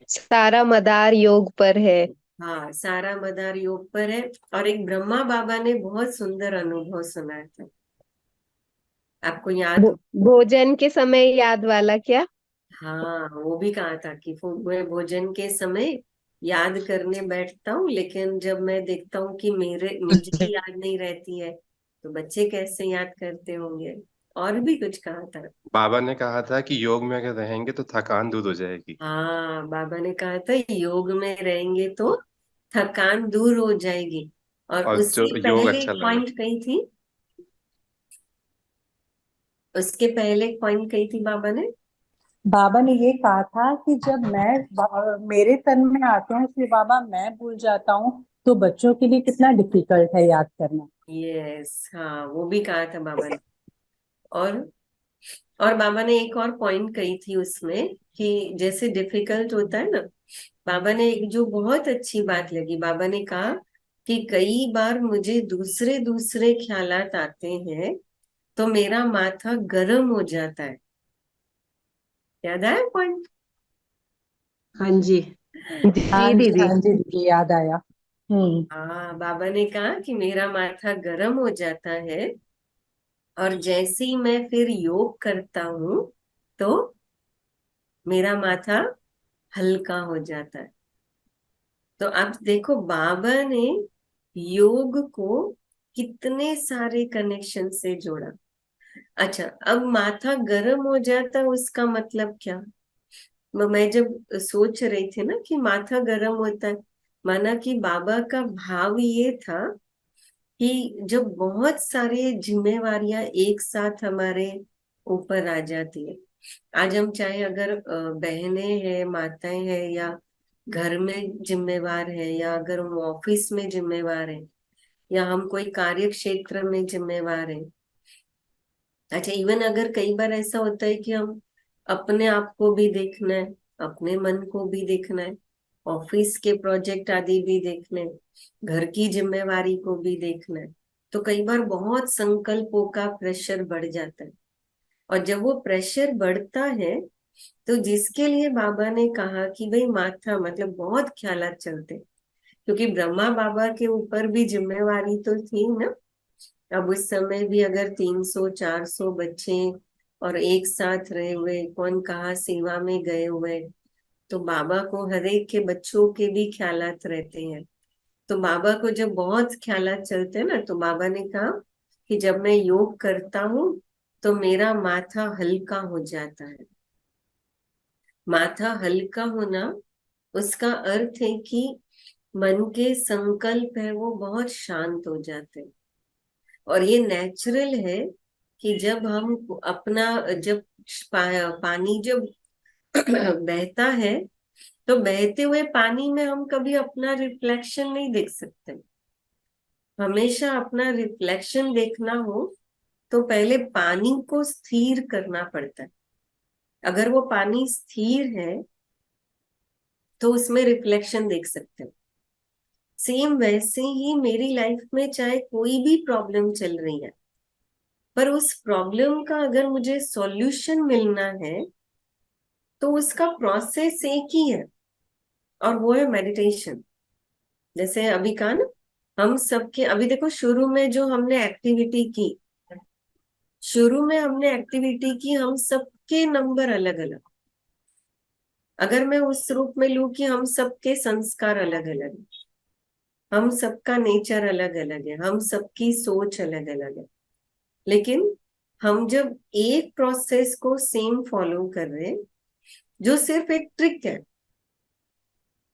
सारा मदार योग पर है। हाँ, सारा मदार योग पर है। और एक ब्रह्मा बाबा ने बहुत सुंदर अनुभव सुनाया था, आपको याद हो? भोजन के समय याद वाला क्या? हाँ, वो भी कहा था कि मैं भोजन के समय याद करने बैठता हूँ, लेकिन जब मैं देखता हूँ कि मुझे ही याद नहीं रहती है, तो बच्चे कैसे याद करते होंगे। और भी कुछ कहा था। बाबा ने कहा था कि योग में अगर रहेंगे तो थकान दूर हो जाएगी। हाँ, बाबा ने कहा था योग में रहेंगे तो थकान दूर हो जाएगी। और और जो उससे योग पहले अच्छा एक लगे। पॉइंट कही थी, उसके पहले एक पॉइंट कही थी बाबा ने। बाबा ने ये कहा था कि जब मेरे तन में आते हैं कि बाबा मैं भूल जाता हूँ, तो बच्चों के लिए कितना डिफिकल्ट है याद करना। यस, हाँ, वो भी कहा था बाबा ने। और और बाबा ने एक और पॉइंट कही थी उसमें कि जैसे डिफिकल्ट होता है ना, बाबा ने एक जो बहुत अच्छी बात लगी, बाबा ने कहा कि कई बार मुझे दूसरे दूसरे ख्यालात आते हैं तो मेरा माथा गर्म हो जाता है। याद आया पॉइंट? हाँ जी। जी दीदी। हाँ जी दीदी, याद आया। हाँ, बाबा ने कहा कि मेरा माथा गर्म हो जाता है, और जैसे ही मैं फिर योग करता हूँ तो मेरा माथा हल्का हो जाता है। तो अब देखो, बाबा ने योग को कितने सारे कनेक्शन से जोड़ा। अच्छा, अब माथा गर्म हो जाता है, उसका मतलब क्या? मैं जब सोच रही थी ना कि माथा गर्म होता है, माना कि बाबा का भाव ये था कि जब बहुत सारी जिम्मेवारियां एक साथ हमारे ऊपर आ जाती है। आज हम चाहे अगर बहनें हैं, माताएं हैं, या घर में जिम्मेवार है, या अगर हम ऑफिस में जिम्मेवार हैं, या हम कोई कार्य क्षेत्र में जिम्मेवार हैं। अच्छा, इवन अगर कई बार ऐसा होता है कि हम अपने आप को भी देखना है, अपने मन को भी देखना है, ऑफिस के प्रोजेक्ट आदि भी देखने हैं, घर की जिम्मेवारी को भी देखना है, तो कई बार बहुत संकल्पों का प्रेशर बढ़ जाता है। और जब वो प्रेशर बढ़ता है, तो जिसके लिए बाबा ने कहा कि भाई माथा, मतलब बहुत ख्यालात चलते हैं, क्योंकि ब्रह्मा बाबा के ऊपर भी जिम्मेवारी तो थी ना। अब उस समय भी अगर 300 400 बच्चे और एक साथ रहे हुए, कौन कहाँ सेवा में गए हुए, तो बाबा को हर एक के बच्चों के भी ख्यालात रहते हैं। तो बाबा को जब बहुत ख्यालात चलते हैं ना, तो बाबा ने कहा कि जब मैं योग करता हूँ तो मेरा माथा हल्का हो जाता है। माथा हल्का होना, उसका अर्थ है कि मन के संकल्प है वो बहुत शांत हो जाते हैं। और ये नेचुरल है कि जब हम अपना, जब पानी जब बहता है, तो बहते हुए पानी में हम कभी अपना रिफ्लेक्शन नहीं देख सकते। हमेशा अपना रिफ्लेक्शन देखना हो तो पहले पानी को स्थिर करना पड़ता है। अगर वो पानी स्थिर है तो उसमें रिफ्लेक्शन देख सकते हैं। सेम वैसे ही मेरी लाइफ में चाहे कोई भी प्रॉब्लम चल रही है, पर उस प्रॉब्लम का अगर मुझे सॉल्यूशन मिलना है तो उसका प्रोसेस एक ही है, और वो है मेडिटेशन। जैसे अभी कहा ना, हम सबके, अभी देखो शुरू में जो हमने एक्टिविटी की, हम सबके नंबर अलग अलग। अगर मैं उस रूप में लूं कि हम सबके संस्कार अलग अलग है, हम सबका नेचर अलग अलग है, हम सबकी सोच अलग अलग है, लेकिन हम जब एक प्रोसेस को सेम फॉलो कर रहे हैं, जो सिर्फ एक ट्रिक है,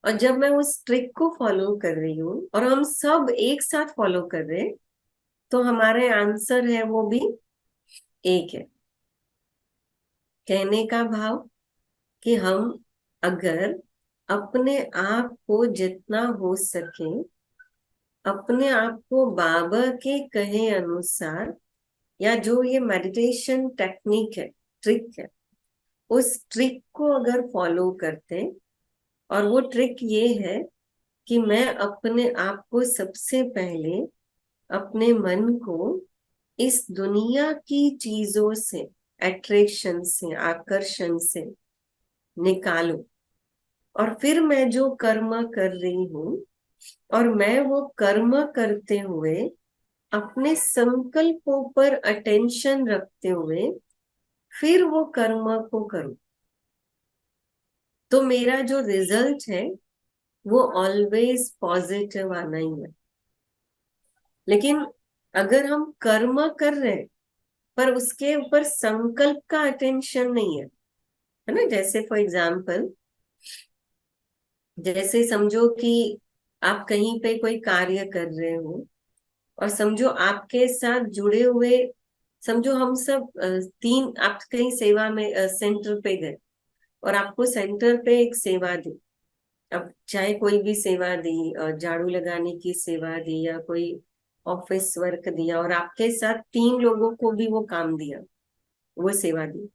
और जब मैं उस ट्रिक को फॉलो कर रही हूँ और हम सब एक साथ फॉलो कर रहे हैं, तो हमारे आंसर है वो भी एक है। कहने का भाव कि हम अगर अपने आप को जितना हो सके, अपने आप को बाबा के कहे अनुसार, या जो ये मेडिटेशन टेक्निक है, ट्रिक है, उस ट्रिक को अगर फॉलो करते, और वो ट्रिक ये है कि मैं अपने आप को सबसे पहले, अपने मन को इस दुनिया की चीजों से, अट्रैक्शन से, आकर्षण से निकालूं, और फिर मैं जो कर्म कर रही हूं, और मैं वो कर्म करते हुए अपने संकल्पों पर अटेंशन रखते हुए फिर वो कर्म को करूं, तो मेरा जो रिजल्ट है वो ऑलवेज पॉजिटिव आना ही है। लेकिन अगर हम कर्म कर रहे हैं पर उसके ऊपर संकल्प का अटेंशन नहीं है ना, जैसे फॉर एग्जाम्पल, जैसे समझो कि आप कहीं पे कोई कार्य कर रहे हो, और समझो आपके साथ जुड़े हुए, समझो हम सब तीन, आप कहीं सेवा में सेंटर पे गए, और आपको सेंटर पे एक सेवा दी, अब चाहे कोई भी सेवा दी, झाड़ू लगाने की सेवा दी, या कोई ऑफिस वर्क दिया, और आपके साथ तीन लोगों को भी वो काम दिया, वो सेवा दी।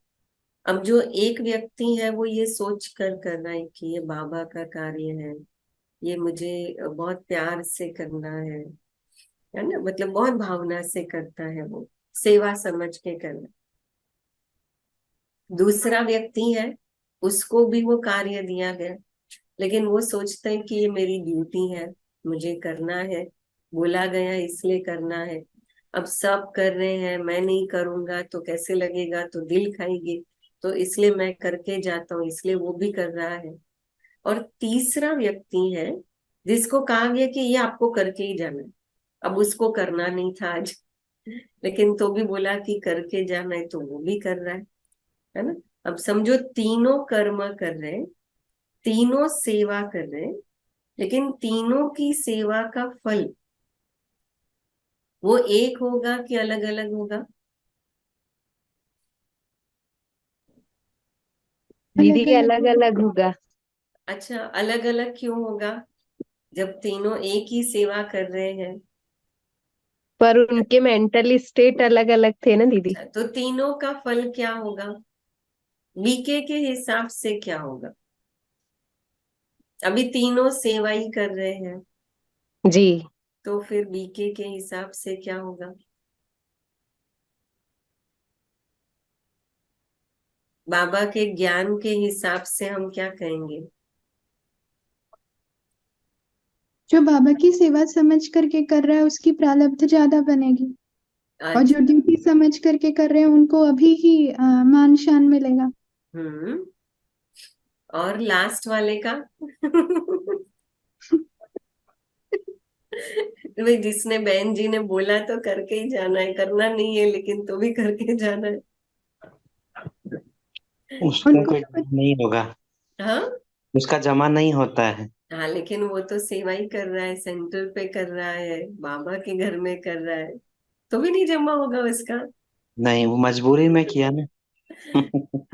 अब जो एक व्यक्ति है वो ये सोच कर रहा है कि ये बाबा का कार्य है, ये मुझे बहुत प्यार से करना है ना, मतलब बहुत भावना से करता है, वो सेवा समझ के करना। दूसरा व्यक्ति है, उसको भी वो कार्य दिया गया, लेकिन वो सोचता है कि ये मेरी ड्यूटी है, मुझे करना है, बोला गया इसलिए करना है। अब सब कर रहे हैं, मैं नहीं करूंगा तो कैसे लगेगा, तो दिल खाएगी, तो इसलिए मैं करके जाता हूँ, इसलिए वो भी कर रहा है। और तीसरा व्यक्ति है जिसको कहा गया कि ये आपको करके ही जाना है, अब उसको करना नहीं था आज, लेकिन तो भी बोला कि करके जाना है, तो वो भी कर रहा है ना। अब समझो तीनों कर्म कर रहे हैं, तीनों सेवा कर रहे हैं, लेकिन तीनों की सेवा का फल वो एक होगा कि अलग अलग होगा? दीदी अलग अलग अलग अलग होगा। अच्छा, अलग अलग क्यों होगा जब तीनों एक ही सेवा कर रहे हैं? पर उनके मेंटल स्टेट अलग अलग थे ना दीदी। अच्छा, तो तीनों का फल क्या होगा? बीके के हिसाब से क्या होगा? अभी तीनों सेवा ही कर रहे हैं, जी। तो फिर बीके के हिसाब से क्या होगा? बाबा के ज्ञान के हिसाब से हम क्या कहेंगे? जो बाबा की सेवा समझ करके कर रहा है उसकी प्रारब्ध ज्यादा बनेगी, और जो अच्छा। ड्यूटी समझ करके कर रहे हैं उनको अभी ही मान शान मिलेगा। हम्म। और लास्ट वाले का? भाई, जिसने बहन जी ने बोला तो करके ही जाना है, करना नहीं है लेकिन तो भी करके जाना है। उसका उनको कोई तो नहीं होगा, हाँ। उसका जमा नहीं होता है। हाँ, लेकिन वो तो सेवा ही कर रहा है, सेंटर पे कर रहा है, बाबा के घर में कर रहा है, तो भी नहीं जमा होगा उसका। नहीं, वो मजबूरी में किया ना।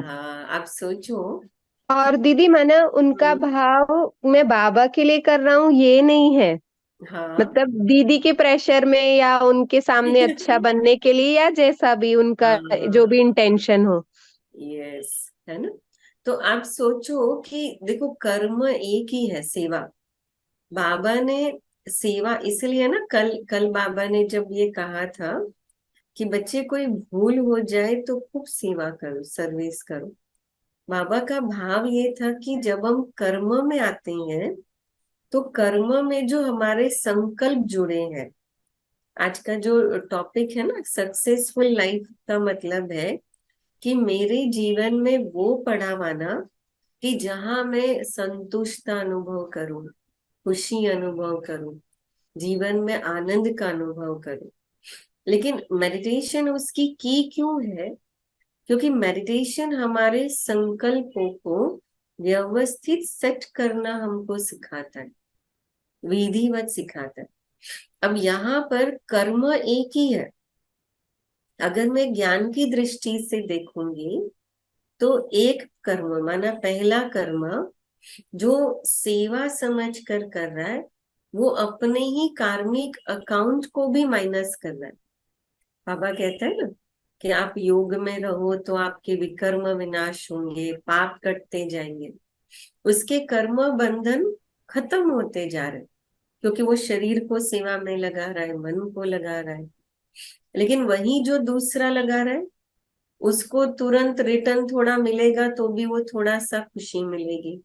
हाँ, आप सोचो। और दीदी मैंने उनका भाव मैं बाबा के लिए कर रहा हूँ ये नहीं है, हाँ। मतलब दीदी के प्रेशर में या उनके सामने अच्छा बनने के लिए या जैसा भी उनका जो हाँ, भी इंटेंशन हो। यस, है ना। तो आप सोचो कि देखो, कर्म एक ही है, सेवा। बाबा ने सेवा इसलिए ना, कल कल बाबा ने जब ये कहा था कि बच्चे कोई भूल हो जाए तो खूब सेवा करो, सर्विस करो, बाबा का भाव ये था कि जब हम कर्म में आते हैं तो कर्म में जो हमारे संकल्प जुड़े हैं, आज का जो टॉपिक है ना, सक्सेसफुल लाइफ का मतलब है कि मेरे जीवन में वो पड़ावाना कि जहां मैं संतुष्टता अनुभव करूं, खुशी अनुभव करूं, जीवन में आनंद का अनुभव करूं। लेकिन मेडिटेशन उसकी की क्यों है? क्योंकि मेडिटेशन हमारे संकल्पों को व्यवस्थित सेट करना हमको सिखाता है, विधिवत सिखाता है। अब यहाँ पर कर्म एक ही है। अगर मैं ज्ञान की दृष्टि से देखूंगी तो एक कर्म, माना पहला कर्म जो सेवा समझ कर रहा है वो अपने ही कार्मिक अकाउंट को भी माइनस कर रहा है। बाबा कहता है ना कि आप योग में रहो तो आपके विकर्म विनाश होंगे, पाप कटते जाएंगे। उसके कर्म बंधन खत्म होते जा रहे हैं क्योंकि वो शरीर को सेवा में लगा रहा है, मन को लगा रहा है। लेकिन वही जो दूसरा लगा रहा है उसको तुरंत रिटर्न थोड़ा मिलेगा तो भी वो थोड़ा सा खुशी मिलेगी,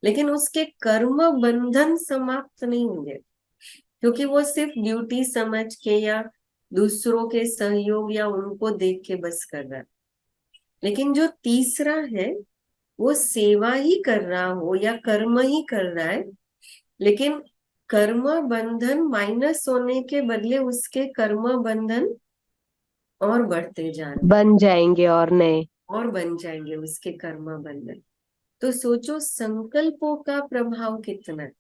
लेकिन उसके कर्म बंधन समाप्त नहीं होंगे क्योंकि वो सिर्फ ड्यूटी समझ के या दूसरों के सहयोग या उनको देख के बस कर रहा है। लेकिन जो तीसरा है वो सेवा ही कर रहा हो या कर्म ही कर रहा है, लेकिन कर्म बंधन माइनस होने के बदले उसके कर्म बंधन और बढ़ते जा रहे बन जाएंगे और नए। और बन जाएंगे उसके कर्म बंधन। तो सोचो संकल्पों का प्रभाव कितना है।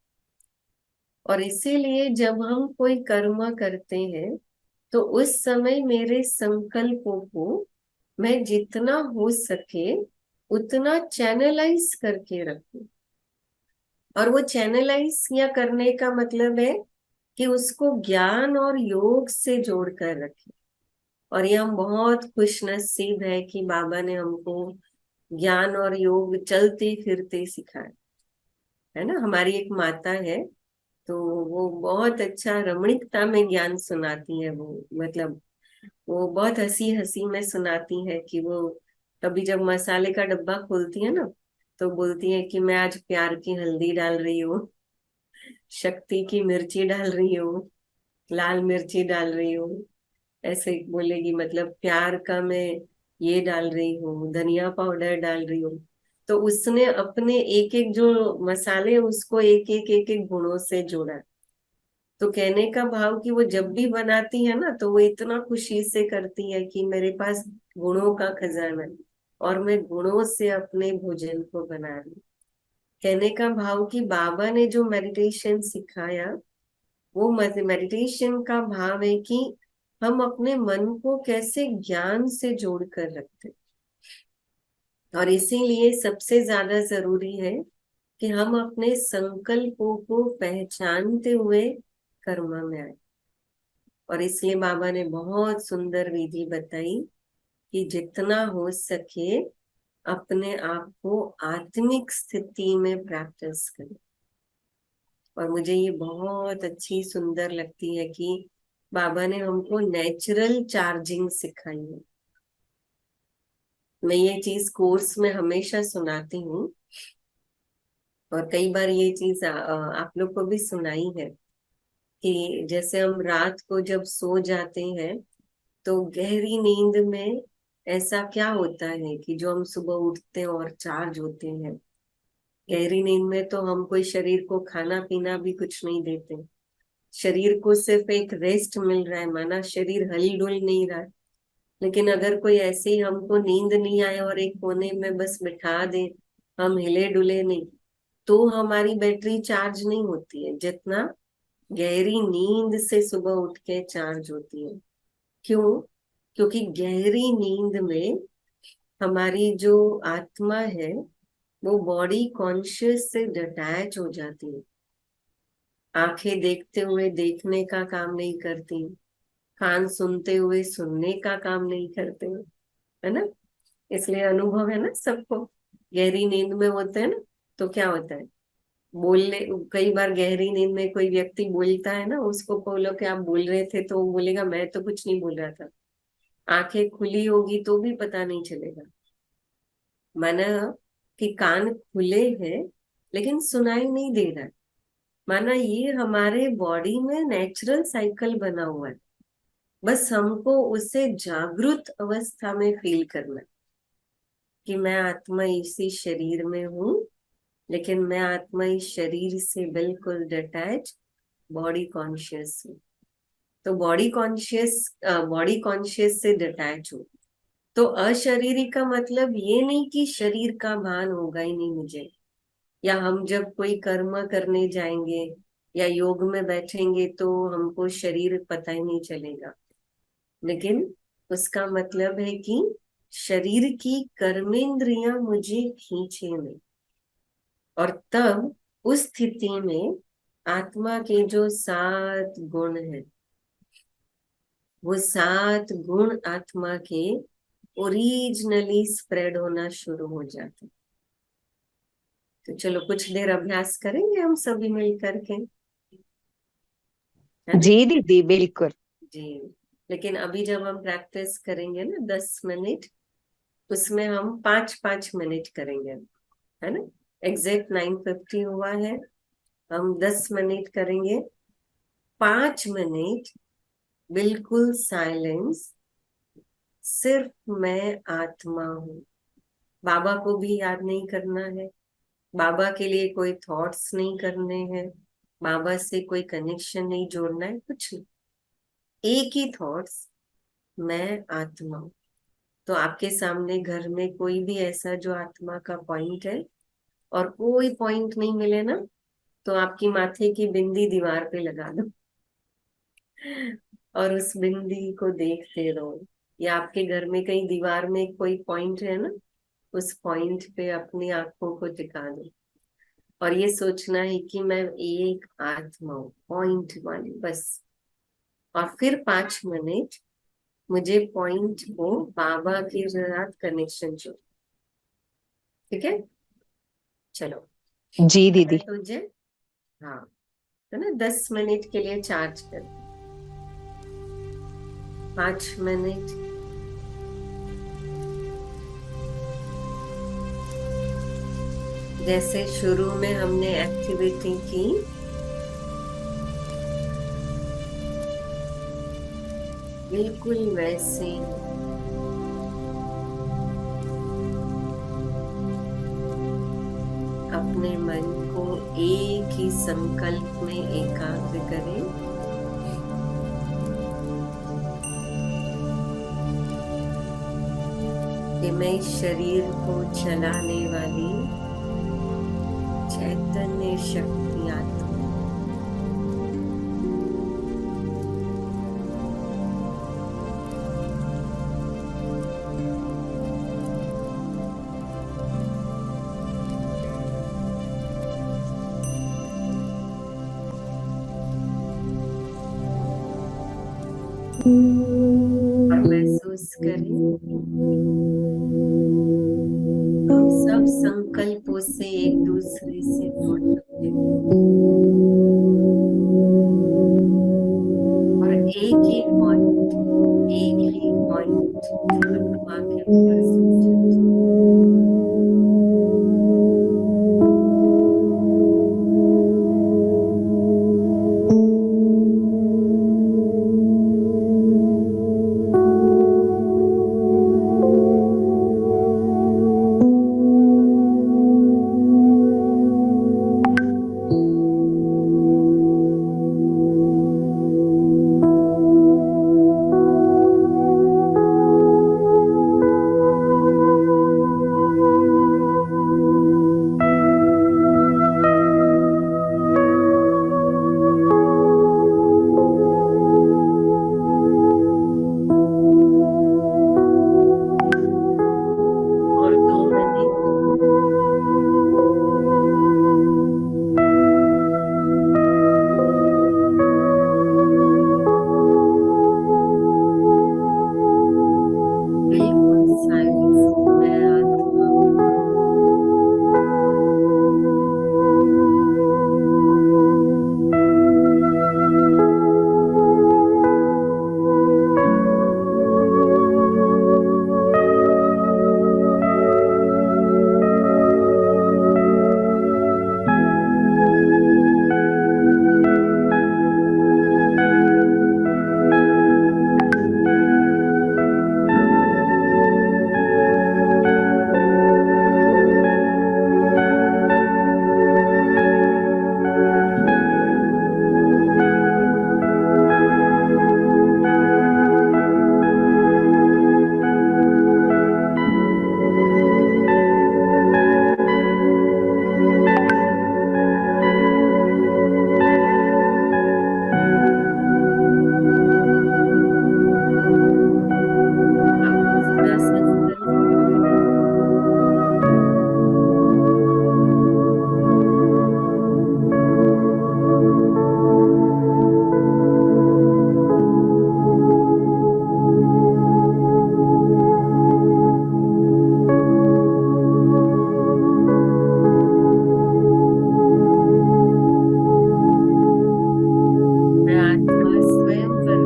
और इसीलिए जब हम कोई कर्म करते हैं तो उस समय मेरे संकल्पों को मैं जितना हो सके उतना चैनलाइज करके रखूं। और वो चैनलाइज या करने का मतलब है कि उसको ज्ञान और योग से जोड़कर रखें। और ये हम बहुत खुश नसीब है कि बाबा ने हमको ज्ञान और योग चलते फिरते सिखाया है ना। हमारी एक माता है तो वो बहुत अच्छा रमणीकता में ज्ञान सुनाती है। वो मतलब वो बहुत हंसी हंसी में सुनाती है कि वो कभी जब मसाले का डब्बा खोलती है ना तो बोलती है कि मैं आज प्यार की हल्दी डाल रही हूँ, शक्ति की मिर्ची डाल रही हूँ, लाल मिर्ची डाल रही हूँ, ऐसे बोलेगी। मतलब प्यार का मैं ये डाल रही हूँ, धनिया पाउडर डाल रही हूँ। तो उसने अपने एक एक जो मसाले उसको एक एक गुणों से जोड़ा। तो कहने का भाव कि वो जब भी बनाती है ना तो वो इतना खुशी से करती है कि मेरे पास गुणों का खजाना है और मैं गुणों से अपने भोजन को बना रही हूँ। कहने का भाव कि बाबा ने जो मेडिटेशन सिखाया वो मेडिटेशन का भाव है कि हम अपने मन को कैसे ज्ञान से जोड़ कर रखते। और इसीलिए सबसे ज्यादा जरूरी है कि हम अपने संकल्पों को पहचानते हुए कर्म में आए। और इसलिए बाबा ने बहुत सुंदर विधि बताई कि जितना हो सके अपने आप को आत्मिक स्थिति में प्रैक्टिस करें। और मुझे ये बहुत अच्छी सुंदर लगती है कि बाबा ने हमको नेचुरल चार्जिंग सिखाई है। मैं ये चीज कोर्स में हमेशा सुनाती हूँ और कई बार ये चीज आप लोग को भी सुनाई है कि जैसे हम रात को जब सो जाते हैं तो गहरी नींद में ऐसा क्या होता है कि जो हम सुबह उठते हैं और चार्ज होते हैं। गहरी नींद में तो हम कोई शरीर को खाना पीना भी कुछ नहीं देते, शरीर को सिर्फ एक रेस्ट मिल रहा है, माना शरीर हिल डुल नहीं रहा है। लेकिन अगर कोई ऐसे ही हमको नींद नहीं आए और एक कोने में बस बिठा दे, हम हिले डुले नहीं, तो हमारी बैटरी चार्ज नहीं होती है जितना गहरी नींद से सुबह उठ के चार्ज होती है। क्यों? क्योंकि गहरी नींद में हमारी जो आत्मा है वो बॉडी कॉन्शियस से डिटैच हो जाती है। आंखें देखते हुए देखने का काम नहीं करती, कान सुनते हुए सुनने का काम नहीं करते, है ना। इसलिए अनुभव है ना सबको, गहरी नींद में होते हैं ना तो क्या होता है, बोलने कई बार गहरी नींद में कोई व्यक्ति बोलता है ना, उसको बोलो कि आप बोल रहे थे तो वो बोलेगा मैं तो कुछ नहीं बोल रहा था। आंखें खुली होगी तो भी पता नहीं चलेगा, माना कि कान खुले हैं लेकिन सुनाई नहीं दे रहा है। माना ये हमारे बॉडी में नेचुरल साइकिल बना हुआ है, बस हमको उसे जागृत अवस्था में फील करना है कि मैं आत्मा इसी शरीर में हूँ, लेकिन मैं आत्मा इस शरीर से बिल्कुल डिटैच बॉडी कॉन्शियस हूँ। तो बॉडी कॉन्शियस से डिटैच हूँ। तो अशरीरी का मतलब ये नहीं कि शरीर का भान होगा ही नहीं मुझे, या हम जब कोई कर्म करने जाएंगे या योग में बैठेंगे तो हमको शरीर पता ही नहीं चलेगा। लेकिन उसका मतलब है कि शरीर की कर्मेंद्रियां मुझे खींचे नहीं। और तब उस स्थिति में आत्मा के जो 7 गुण हैं, वो 7 गुण आत्मा के ओरिजिनली स्प्रेड होना शुरू हो जाते। तो चलो कुछ देर अभ्यास करेंगे हम सभी मिल करके, है ना? जी दीदी बिल्कुल। जी, लेकिन अभी जब हम प्रैक्टिस करेंगे ना 10 मिनट, उसमें हम 5-5 मिनट करेंगे, है ना? एग्जैक्ट 9:50 हुआ है, हम 10 मिनट करेंगे। 5 मिनट बिल्कुल साइलेंस, सिर्फ मैं आत्मा हूँ। बाबा को भी याद नहीं करना है, बाबा के लिए कोई थॉट्स नहीं करने हैं, बाबा से कोई कनेक्शन नहीं जोड़ना है, कुछ नहीं, एक ही थॉट्स, मैं आत्मा हूँ। तो आपके सामने घर में कोई भी ऐसा जो आत्मा का पॉइंट है और कोई पॉइंट नहीं मिले ना, तो आपकी माथे की बिंदी दीवार पे लगा दो और उस बिंदी को देखते रहो। या आपके घर में कहीं दीवार में कोई पॉइंट है ना, उस पॉइंट पे अपनी आंखों को टिका दो और ये सोचना है कि मैं एक आत्मा हूँ, पॉइंट वाली, बस। और फिर 5 मिनट मुझे पॉइंट को बाबा के साथ कनेक्शन जोड़, ठीक है? चलो, जी दीदी। तुझे हाँ, तो ना 10 मिनट के लिए चार्ज कर, 5 मिनट जैसे शुरू में हमने एक्टिविटी की, बिल्कुल वैसे अपने मन को एक ही संकल्प में एकाग्र करें। कि मैं शरीर को चलाने वाली चैतन्य शक्ति आत्मा, और महसूस करें हम सब संकल्पों से एक दूसरे से जुड़ सकते हैं और एक ही पॉइंट आत्मा के ऊपर सोचें।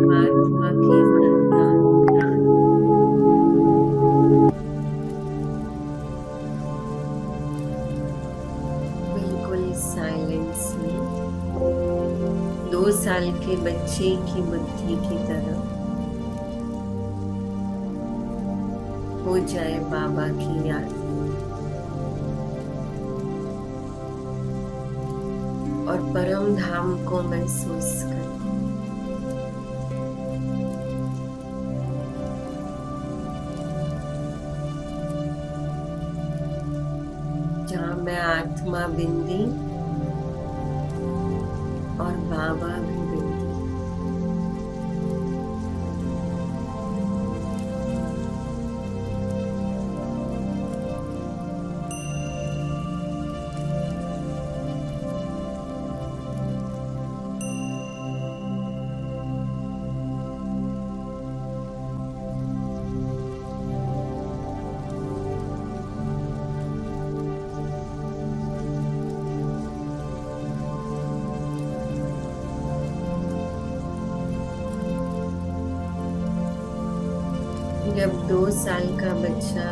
आत्मा के संतान, बिल्कुल साइलेंस में 2 साल के बच्चे की बुद्धि की तरह हो जाए बाबा की याद और परम धाम को महसूस कर। जहाँ मैं आत्मा बिंदी और बाबा भी बिंदी। जब 2 साल का बच्चा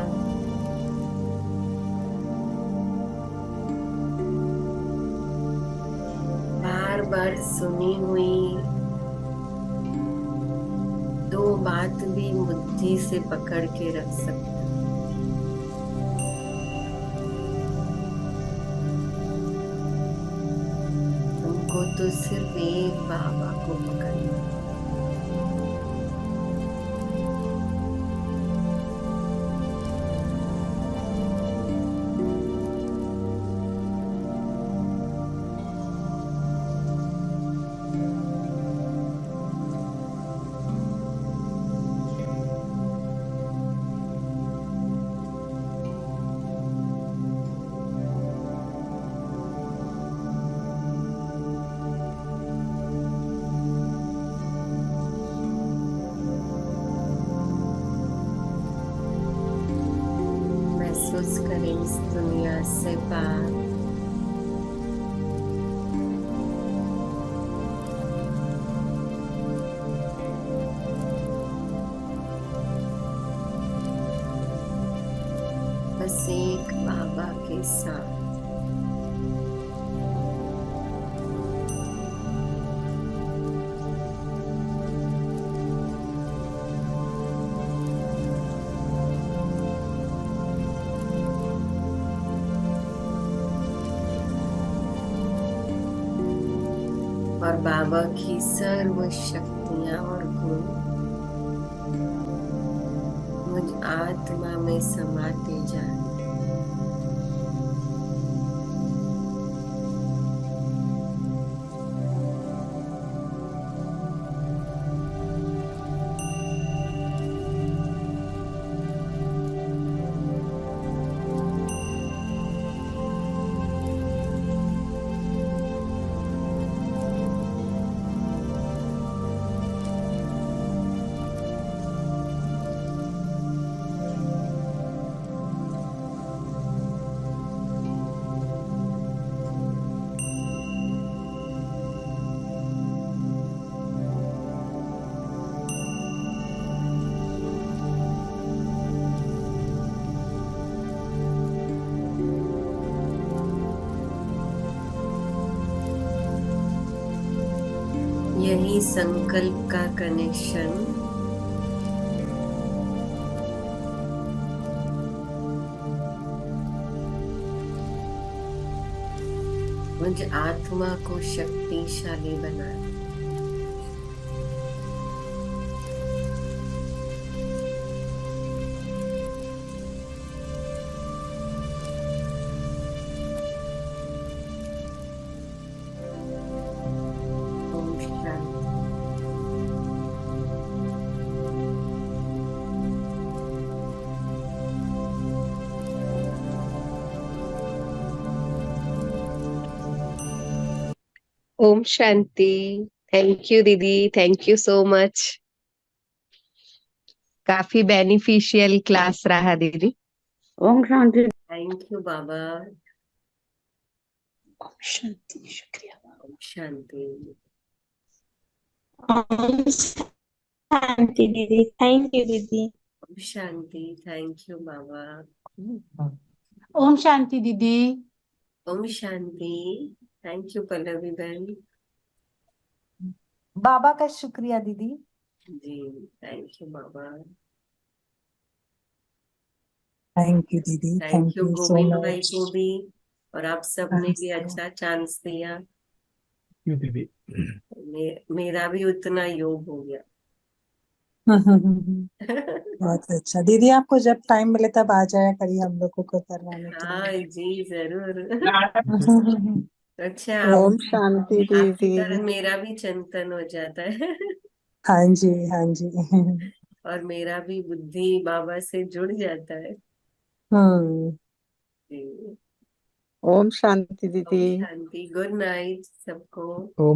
बार बार सुनी हुई 2 बात भी बुद्धि से पकड़ के रख सकता, हमको तो सिर्फ एक बाबा को पकड़ना। महसूस करें इस दुनिया से पार, बस एक बाबा के साथ। और बाबा की सर्व शक्तियां और गुण मुझ आत्मा में समाते जाए। यही संकल्प का कनेक्शन मुझ आत्मा को शक्तिशाली बनाए। ओम शांति। ओम शांति। थैंक यू दीदी, थैंक यू सो मच। काफी बेनिफिशियल क्लास रहा दीदी। ओम शांति। थैंक यू बाबा। ओम शांति, शुक्रिया। ओम शांति। ओम शांति दीदी, थैंक यू दीदी। ओम शांति। थैंक यू बाबा। ओम शांति दीदी। ओम शांति। थैंक यू पल्लवी बहन। बाबा का शुक्रिया दीदी। जी थैंक यू बाबा। थैंक यू दीदी, thank thank you you so Govind भाई मच। को भी, और आप सबने भी अच्छा चांस दिया। क्यों दीदी? मेरा भी उतना योग हो गया। बहुत अच्छा दीदी, आपको जब टाइम मिले तब आ जाया करिए हम लोगों को करवाने के हाँ लिए। जी जरूर। अच्छा ओम शांति आपकी दीदी। तरह मेरा भी चिंतन हो जाता है। हाँ जी, हाँ जी। और मेरा भी बुद्धि बाबा से जुड़ जाता है। हम्म। जी। ओम शांति ओम दीदी। शांति। गुड नाइट सबको। ओम